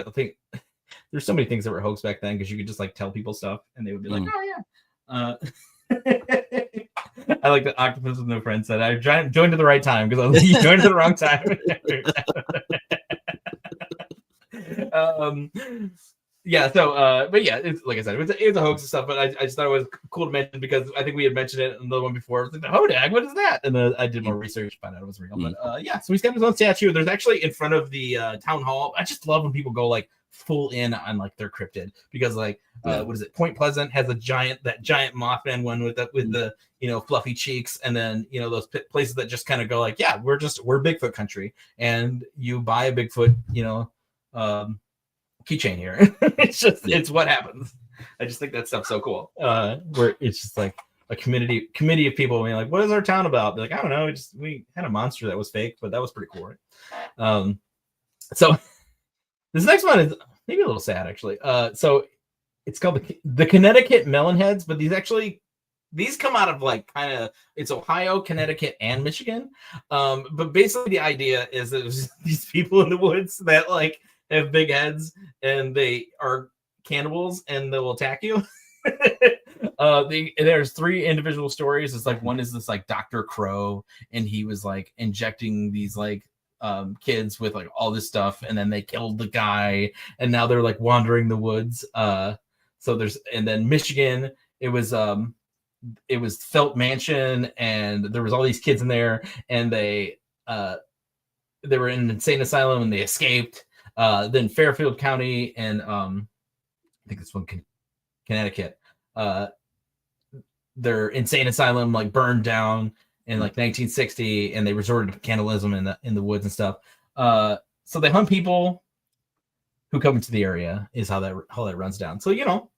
there's so many things that were hoax back then, because you could just like tell people stuff and they would be like, oh yeah. I like that Octopus with No Friends said, I joined at the right time, because I was joined at the wrong time. Yeah, so but yeah, it's like I said, it was a hoax and stuff, but I just thought it was cool to mention, because I think we had mentioned it in the one before. It was like, Hodag, what is that? And then I did more research, found out it was real. But yeah, so he's got his own statue. There's actually in front of the town hall. I just love when people go like full in on like their cryptid, because like what is it? Point Pleasant has that giant Mothman one with the fluffy cheeks, and then those places that just kind of go like, yeah, we're Bigfoot country, and you buy a Bigfoot keychain here. It's what happens. I just think that stuff's so cool. Where it's just like a committee of people being like, what is our town about? Be like, I don't know, we had a monster that was fake, but that was pretty cool, right? So this next one is maybe a little sad, actually. So it's called the Connecticut Melonheads, but these come out of like kind of, it's Ohio, Connecticut, and Michigan. But basically the idea is that there's these people in the woods that like have big heads, and they are cannibals, and they will attack you. There's 3 individual stories. It's like, one is this like Dr. Crow, and he was like injecting these like kids with like all this stuff, and then they killed the guy, and now they're like wandering the woods. And then Michigan, it was Felt Mansion, and there was all these kids in there, and they were in an insane asylum, and they escaped. Then Fairfield County and I think this one, Connecticut, their insane asylum like burned down in like 1960, and they resorted to cannibalism in the woods and stuff. So they hunt people who come into the area, is how that runs down. So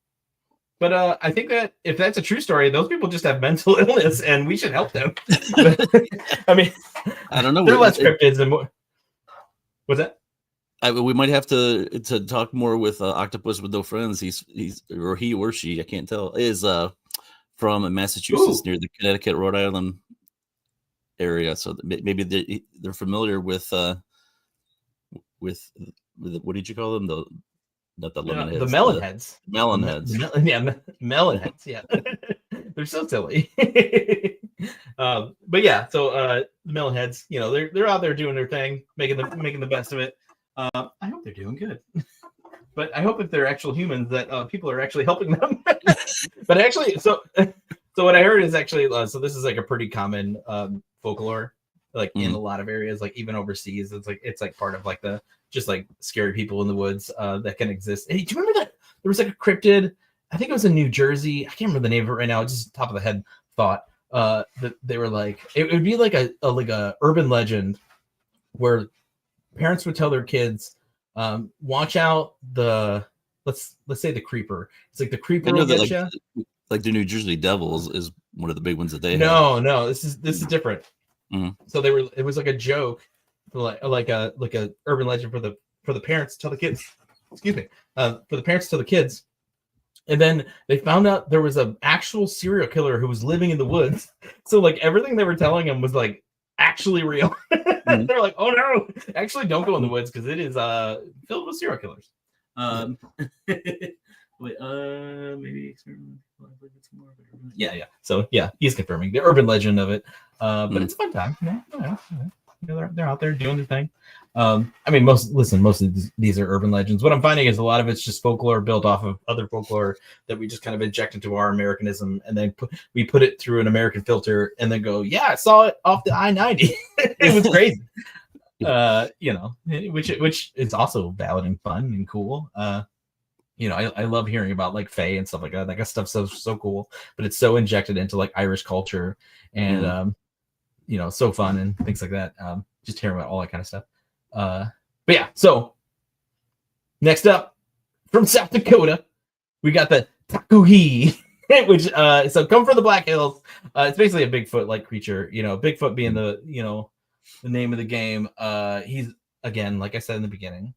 but I think that if that's a true story, those people just have mental illness, and we should help them. I mean, I don't know. They're less cryptids than more. What's that? We might have to talk more with Octopus with No Friends. He or she, I can't tell, is from Massachusetts. Ooh. Near the Connecticut, Rhode Island area. So maybe they're familiar with what did you call them? Not the lemon heads. The melon heads. Melon heads. Melon heads. Yeah, they're so silly. But yeah, so the melon heads, they're out there doing their thing, making the best of it. I hope they're doing good, but I hope if they're actual humans that people are actually helping them. But actually, so what I heard is actually, so this is like a pretty common folklore, like in a lot of areas, like even overseas. It's like part of like the just like scary people in the woods that can exist. Hey, do you remember that there was like a cryptid? I think it was in New Jersey. I can't remember the name of it right now. It's just top of the head thought. That they were like, it would be like a urban legend where parents would tell their kids, watch out let's say the creeper. It's like the creeper will get you. Like the New Jersey Devils is one of the big ones that they have. No, this is different. Mm-hmm. So it was like a joke, like a urban legend for the parents to tell the kids. Excuse me, for the parents to tell the kids. And then they found out there was an actual serial killer who was living in the woods. So like everything they were telling him was like actually real. They're like, oh no, actually don't go in the woods because it is filled with serial killers. Wait, maybe yeah. So yeah, he's confirming the urban legend of it. But it's a fun time. They're out there doing their thing. I mean, most of these are urban legends. What I'm finding is a lot of it's just folklore built off of other folklore that we just kind of inject into our Americanism, and then we put it through an American filter, and then go, yeah, I saw it off the I-90. It was crazy. Which is also valid and fun and cool. I love hearing about like Fae and stuff like that. That stuff's so cool, but it's so injected into like Irish culture and so fun and things like that. Just hearing about all that kind of stuff. But yeah, so next up from South Dakota, we got the Takuhi, which so come from the Black Hills. It's basically a Bigfoot like creature, Bigfoot being the name of the game. He's, again, like I said in the beginning,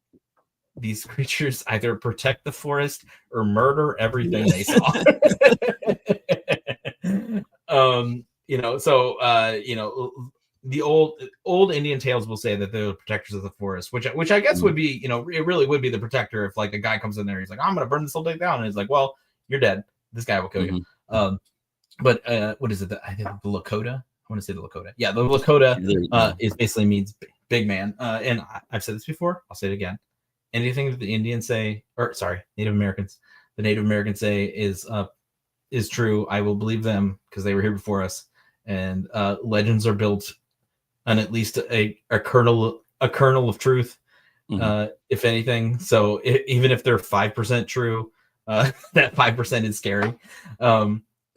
these creatures either protect the forest or murder everything they saw. The old Indian tales will say that they're the protectors of the forest, which I guess would be, it really would be the protector if like a guy comes in there, he's like, I'm gonna burn this whole thing down, and he's like, well, you're dead. This guy will kill you. But what is it? I think the Lakota. I want to say the Lakota. Yeah, the Lakota is basically means big man. And I've said this before. I'll say it again. Anything that the Indians say, Native Americans, the Native Americans say is true. I will believe them because they were here before us. And legends are built on at least a kernel of truth, if anything. So even if they're 5% true, that 5% is scary.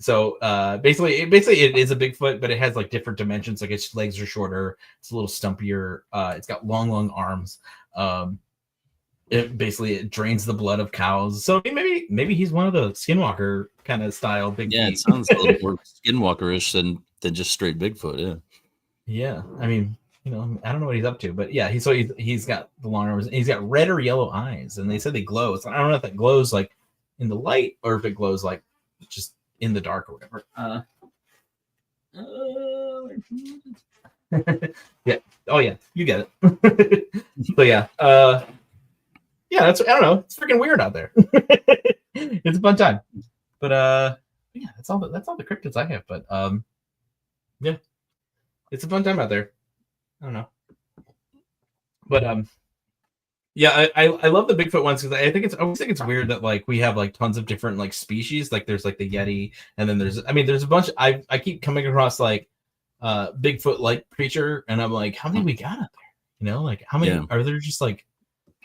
So basically it is a Bigfoot, but it has like different dimensions. Like its legs are shorter, it's a little stumpier, it's got long arms. It drains the blood of cows. So maybe he's one of the Skinwalker kind of style big. Yeah, it sounds a little more Skinwalker-ish than just straight Bigfoot. Yeah. I mean, I don't know what he's up to, but yeah, he's got the long arms. And he's got red or yellow eyes, and they said they glow. So I don't know if that glows like in the light or if it glows like just in the dark or whatever. Yeah. Oh yeah, you get it. So yeah. Yeah, I don't know. It's freaking weird out there. It's a fun time. But yeah, that's all the cryptids I have. But yeah. It's a fun time out there. I don't know. But yeah, I love the Bigfoot ones because I always think it's weird that like we have like tons of different like species. Like there's like the Yeti, and then there's a bunch. I keep coming across like Bigfoot like creature, and I'm like, how many we got out there? Like how many are there? Just like,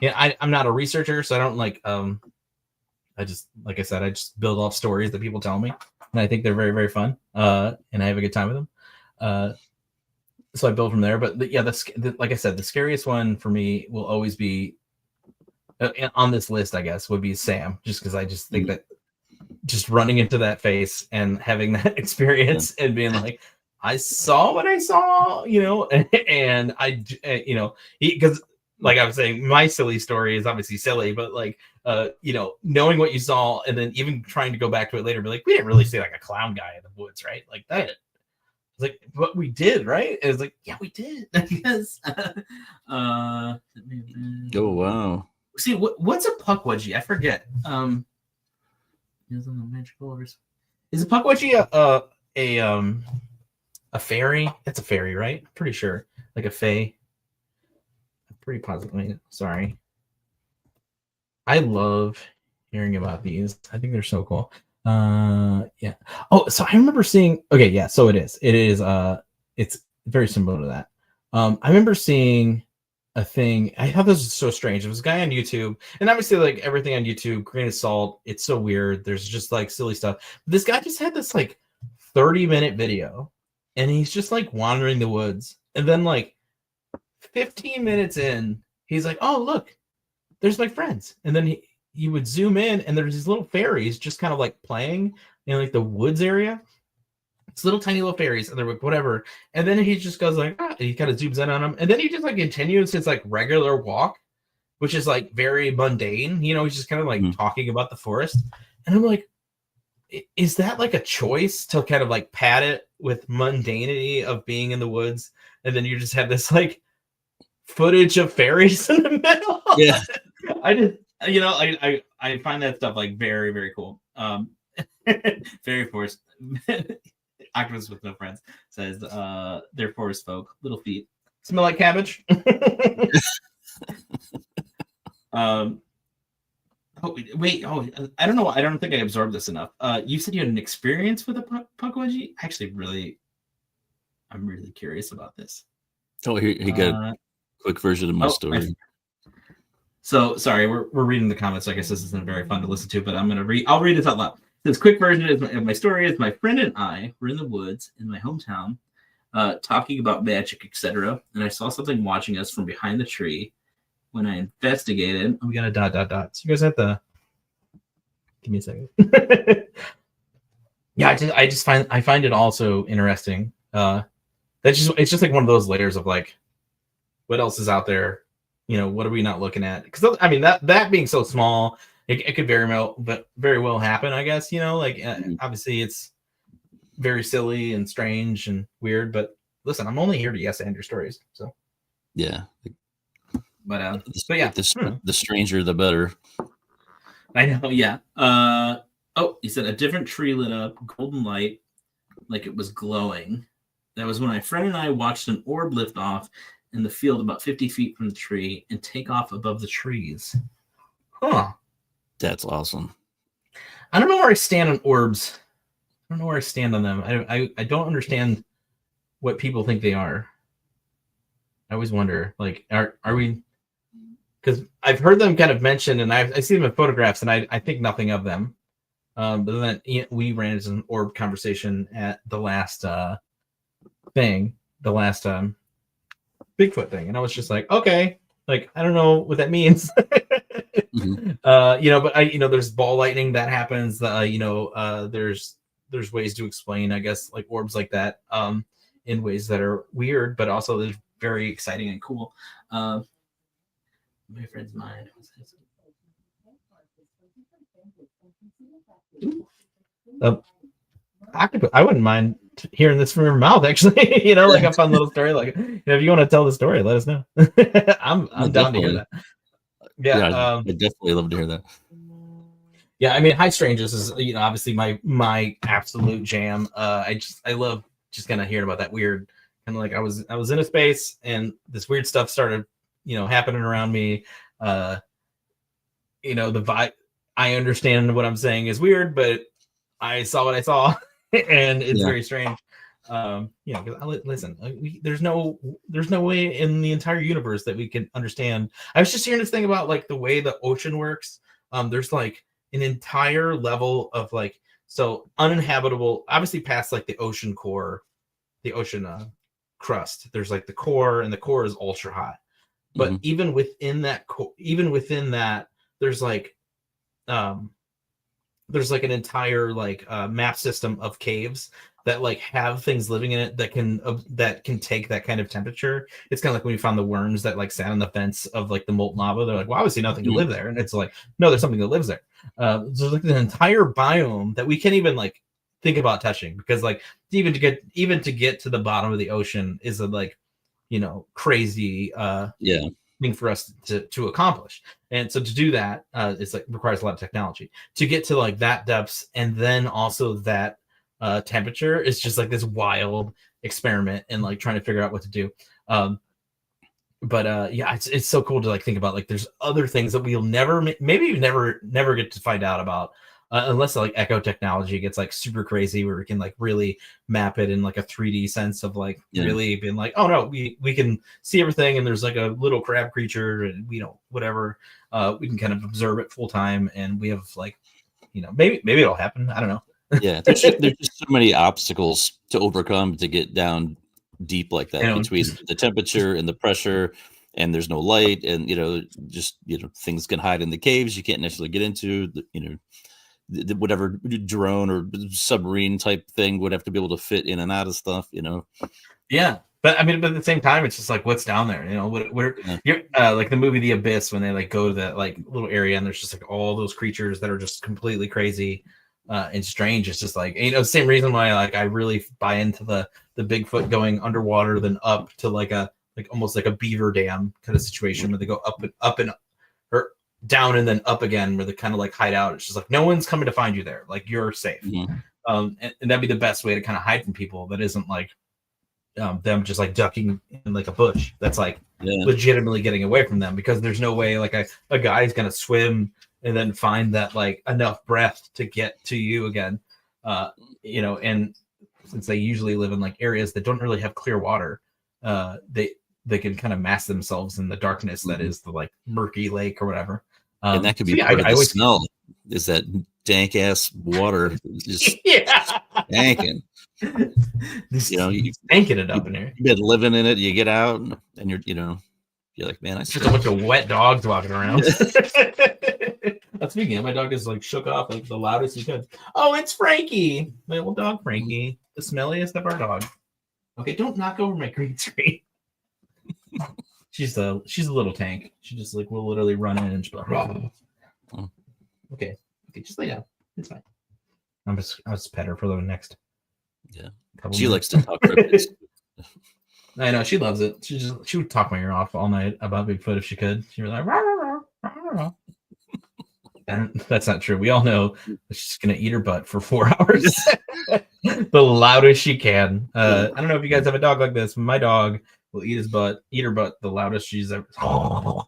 I'm not a researcher, so I don't like I just, like I said, I just build off stories that people tell me, and I think they're very, very fun. And I have a good time with them. So I build from there. But like I said, the scariest one for me will always be on this list, I guess, would be Sam, just because I just think that just running into that face and having that experience and being like, I saw what I saw, and I, because like I was saying, my silly story is obviously silly, but like, knowing what you saw and then even trying to go back to it later, be like, we didn't really see like a clown guy in the woods, right? Like that. Like, but we did, right? It was like, yeah, we did. Because oh wow. See, what's a puckwudgie? I forget. Is a puckwudgie a fairy? It's a fairy, right? I'm pretty sure. Like a fae. I'm pretty positive. Sorry. I love hearing about these. I think they're so cool. Yeah. Oh, so I remember seeing. Okay, yeah. So it is. It's very similar to that. I remember seeing a thing. I thought this was so strange. It was a guy on YouTube, and obviously, like everything on YouTube, grain of salt. It's so weird. There's just like silly stuff. This guy just had this like 30-minute video, and he's just like wandering the woods, and then like 15 minutes in, he's like, "Oh, look, there's my friends," and then you would zoom in and there's these little fairies just kind of like playing in like the woods area. It's little tiny little fairies and they're like whatever. And then he just goes like, and he kind of zooms in on them. And then he just like continues his like regular walk, which is like very mundane. He's just kind of like talking about the forest. And I'm like, is that like a choice to kind of like pad it with mundanity of being in the woods, and then you just have this like footage of fairies in the middle. Yeah. I just, I find that stuff like very, very cool. Very forced. Octopus with no friends says they're forest folk, little feet, smell like cabbage. Oh wait, I don't know. I don't think I absorbed this enough. You said you had an experience with a pukwudgie. Actually, I'm really curious about this. Oh, he got a quick version of my story. So sorry, we're reading the comments. So I guess this isn't very fun to listen to, but I'll read it out loud. This quick version of my story is my friend and I were in the woods in my hometown, talking about magic, etc. And I saw something watching us from behind the tree. When I investigated, we got a ... So you guys have to give me a second. Yeah, I find it also interesting. It's just like one of those layers of like, what else is out there? What are we not looking at? Because I mean that being so small, it could very well happen. I guess obviously it's very silly and strange and weird. But listen, I'm only here to yes and your stories. So yeah. But yeah, the stranger the better. I know. Yeah. He said a different tree lit up, golden light, like it was glowing. That was when my friend and I watched an orb lift off in the field about 50 feet from the tree and take off above the trees. Huh. That's awesome. I don't know where I stand on orbs. I don't know where I stand on them. I don't understand what people think they are. I always wonder, like, are we? Because I've heard them kind of mentioned, and I see them in photographs, and I think nothing of them. But then we ran into an orb conversation at the last Bigfoot thing, and I was just like, okay, like I don't know what that means. Mm-hmm. But there's ball lightning that happens. There's ways to explain, I guess, like orbs like that, in ways that are weird, but also they're very exciting and cool. My friend's mind. I wouldn't mind hearing this from your mouth, actually. Like a fun little story. Like, if you want to tell the story, let us know. I'm down to hear that. Yeah, I definitely love to hear that. Yeah, I mean, High Strangers is obviously my absolute jam. I love just kind of hearing about that weird kind of like I was in a space and this weird stuff started happening around me. The vibe, I understand what I'm saying is weird, but I saw what I saw and it's very strange. Listen, there's no way in the entire universe that we can understand. I was just hearing this thing about like the way the ocean works. There's like an entire level of like, so uninhabitable, obviously past like the ocean core, the ocean crust. There's like the core, and the core is ultra hot. But even within that, there's like an entire like map system of caves that like have things living in it that can take that kind of temperature. It's kind of like when we found the worms that like sat on the fence of like the molten lava. They're like, well, obviously nothing can live there, and it's like, no, there's something that lives there. So there's like an entire biome that we can't even like think about touching, because like even to get to the bottom of the ocean is a like crazy thing for us to accomplish. And so to do that, it's like requires a lot of technology to get to like that depths, and then also that temperature is just like this wild experiment and like trying to figure out what to do. It's so cool to like think about like there's other things that we'll never get to find out about. Unless like echo technology gets like super crazy, where we can like really map it in like a 3D sense of like really being like, oh no, we can see everything, and there's like a little crab creature, and whatever, we can kind of observe it full time, and we have like, maybe it'll happen. I don't know. Yeah, there's just so many obstacles to overcome to get down deep like that, between the temperature and the pressure, and there's no light, and things can hide in the caves you can't necessarily get into. Whatever drone or submarine type thing would have to be able to fit in and out of stuff, Yeah, but I mean, but at the same time, it's just like what's down there, you're like the movie The Abyss, when they like go to that like little area and there's just like all those creatures that are just completely crazy. and strange. It's just like, same reason why like I really buy into the Bigfoot going underwater than up to like almost like a beaver dam kind of situation where they go up and or down and then up again, where they kind of like hide out. It's just like no one's coming to find you there, like you're safe. And that'd be the best way to kind of hide from people. That isn't like them just like ducking in like a bush. That's like legitimately getting away from them, because there's no way like a guy's gonna swim and then find that like enough breath to get to you again. And since they usually live in like areas that don't really have clear water, they can kind of mask themselves in the darkness that is the like murky lake or whatever. And that could be part of the smell. Is that dank ass water just stanking? You stanking it up in here. You've been living in it. You get out and you're like, man, I just a bunch of wet dogs walking around. Speaking of, my dog is like shook off like the loudest he could. Oh, it's Frankie, my little dog Frankie, the smelliest of our dogs. Okay, don't knock over my green screen. She's a little tank. She just like will literally run in and just like, okay, just lay down. It's fine. I'll just pet her for the next. Yeah, she likes to talk cryptids. I know she loves it. She would talk my ear off all night about Bigfoot if she could. She was like, rah, rah, rah, rah, rah. And that's not true. We all know that she's gonna eat her butt for 4 hours, the loudest she can. I don't know if you guys have a dog like this. My dog will eat her butt the loudest she's ever. And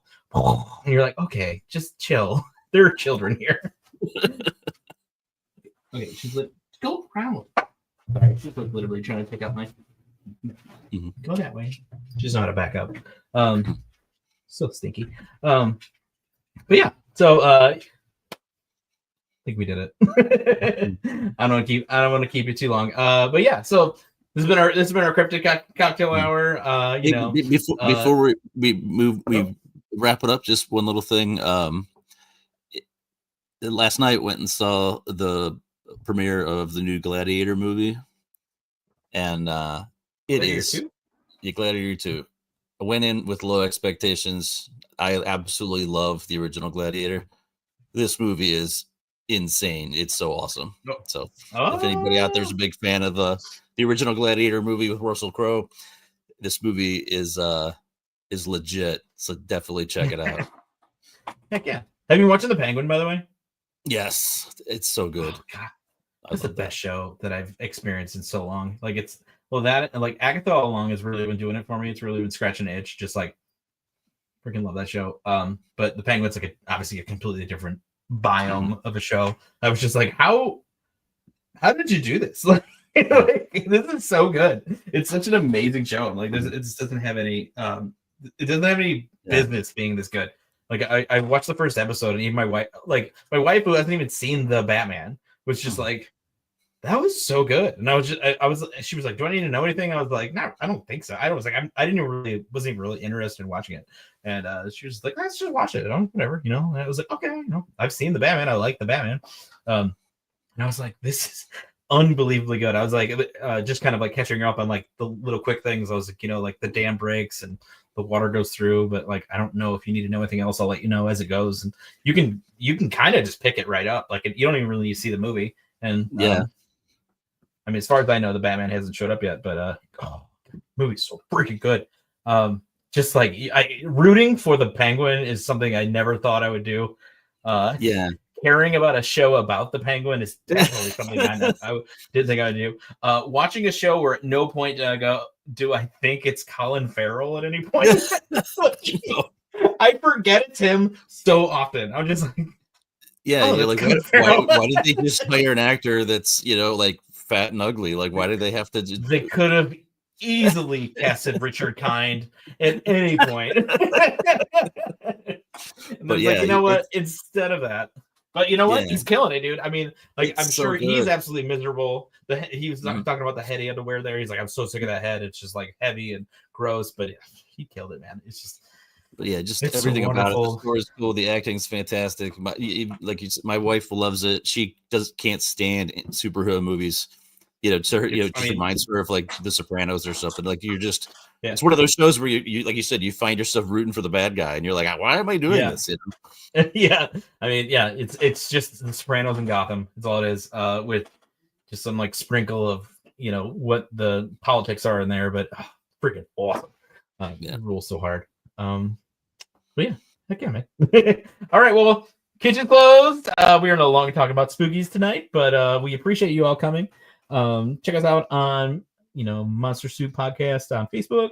you're like, okay, just chill. There are children here. Okay, she's like, go around. Sorry, she's like literally trying to take out my. Go that way. She's not a backup. So stinky. But yeah, so I think we did it. I don't want to keep it too long. But yeah, so this has been our cryptic cocktail hour. Before we wrap it up, just one little thing. Last night went and saw the premiere of the new Gladiator movie, and Gladiator 2. I went in with low expectations. I absolutely love the original Gladiator. This movie is insane. It's so awesome. So if anybody out there's a big fan of the original Gladiator movie with Russell Crowe, this movie is legit. So definitely check it out. Heck yeah. Have you been watching The Penguin, by the way? Yes, it's so good. Oh, God. It's the best show that I've experienced in so long. Like that, like Agatha all along has really been doing it for me. It's really been scratching an itch. Just like freaking love that show. But The Penguin's like obviously a completely different biome of a show. I was just like, how did you do this? Like, this is so good. It's such an amazing show. I'm like, it just doesn't have any business being this good. Like I watched the first episode, and even my wife who hasn't even seen the Batman was just like, that was so good. And she was like, do I need to know anything? I was like, no, I don't think so. I wasn't even really interested in watching it. And she was like, let's just watch it. Whatever, And I was like, okay, I've seen the Batman. I like the Batman. And I was like, this is unbelievably good. I was like, just kind of like catching her up on like the little quick things. I was like, like the dam breaks and the water goes through, but like, I don't know if you need to know anything else. I'll let you know as it goes. And you can kind of just pick it right up. Like you don't even really see the movie. And I mean, as far as I know, the Batman hasn't showed up yet, but the movie's so freaking good. Just like rooting for the Penguin is something I never thought I would do. Caring about a show about the Penguin is definitely something I didn't think I would do. Watching a show where at no point did I go, do I think it's Colin Farrell at any point? I forget it's him so often. I'm just like, you're like, why did they just hire an actor that's like fat and ugly? Like, why did they have to? They could have easily casted Richard Kind at any point. But you know what? Instead of that. But you know what? He's killing it, dude. I mean, like, I'm sure he's absolutely miserable. He was talking about the head he had to wear there. He's like, I'm so sick of that head. It's just like heavy and gross. But he killed it, man. It's just. But just everything about it. The story is cool. The acting's fantastic. My wife loves it. She can't stand superhero movies. just reminds her of like The Sopranos or something. Like you're just, yeah. It's one of those shows where you like you said, you find yourself rooting for the bad guy, and you're like, why am I doing this? Yeah, I mean, it's just The Sopranos and Gotham. It's all it is, with just some like sprinkle of what the politics are in there, but freaking awesome. It rules so hard. But yeah, heck yeah, man. All right, well, kitchen closed. We are no longer talking about spookies tonight, but we appreciate you all coming. Check us out on Monster Soup Podcast on Facebook.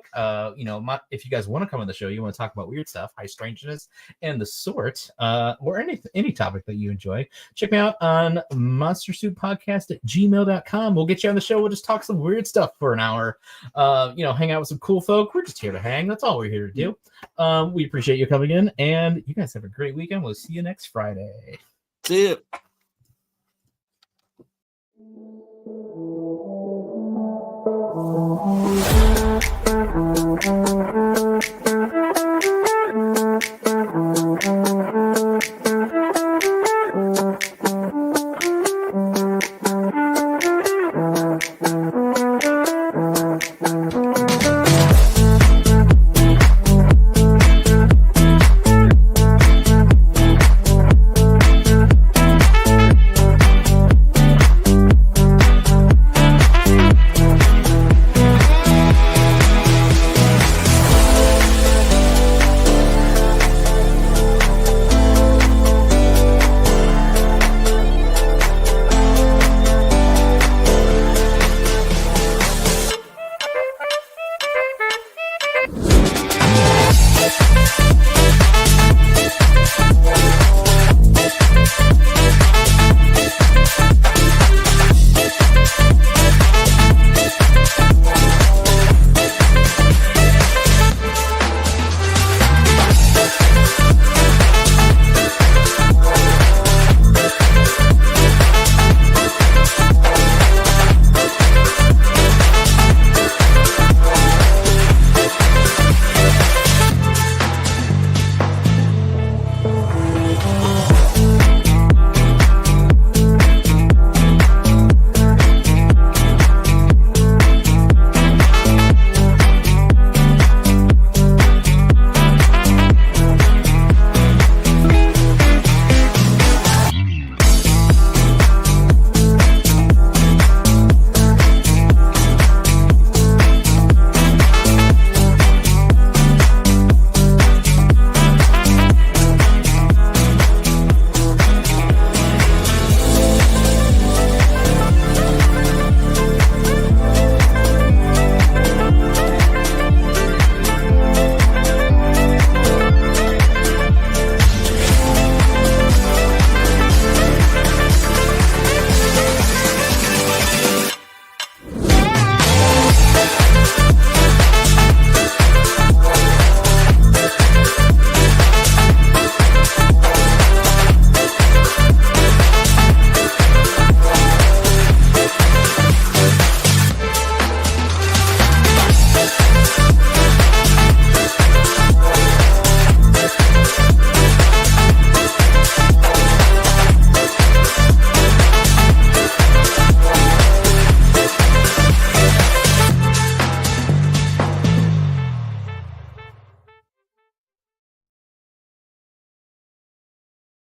If you guys want to come on the show, you want to talk about weird stuff, high strangeness, and the sort, or any topic that you enjoy, check me out on monstersouppodcast@gmail.com. We'll get you on the show. We'll just talk some weird stuff for an hour. Hang out with some cool folk. We're just here to hang. That's all we're here to do. We appreciate you coming in, and you guys have a great weekend. We'll see you next Friday. See you.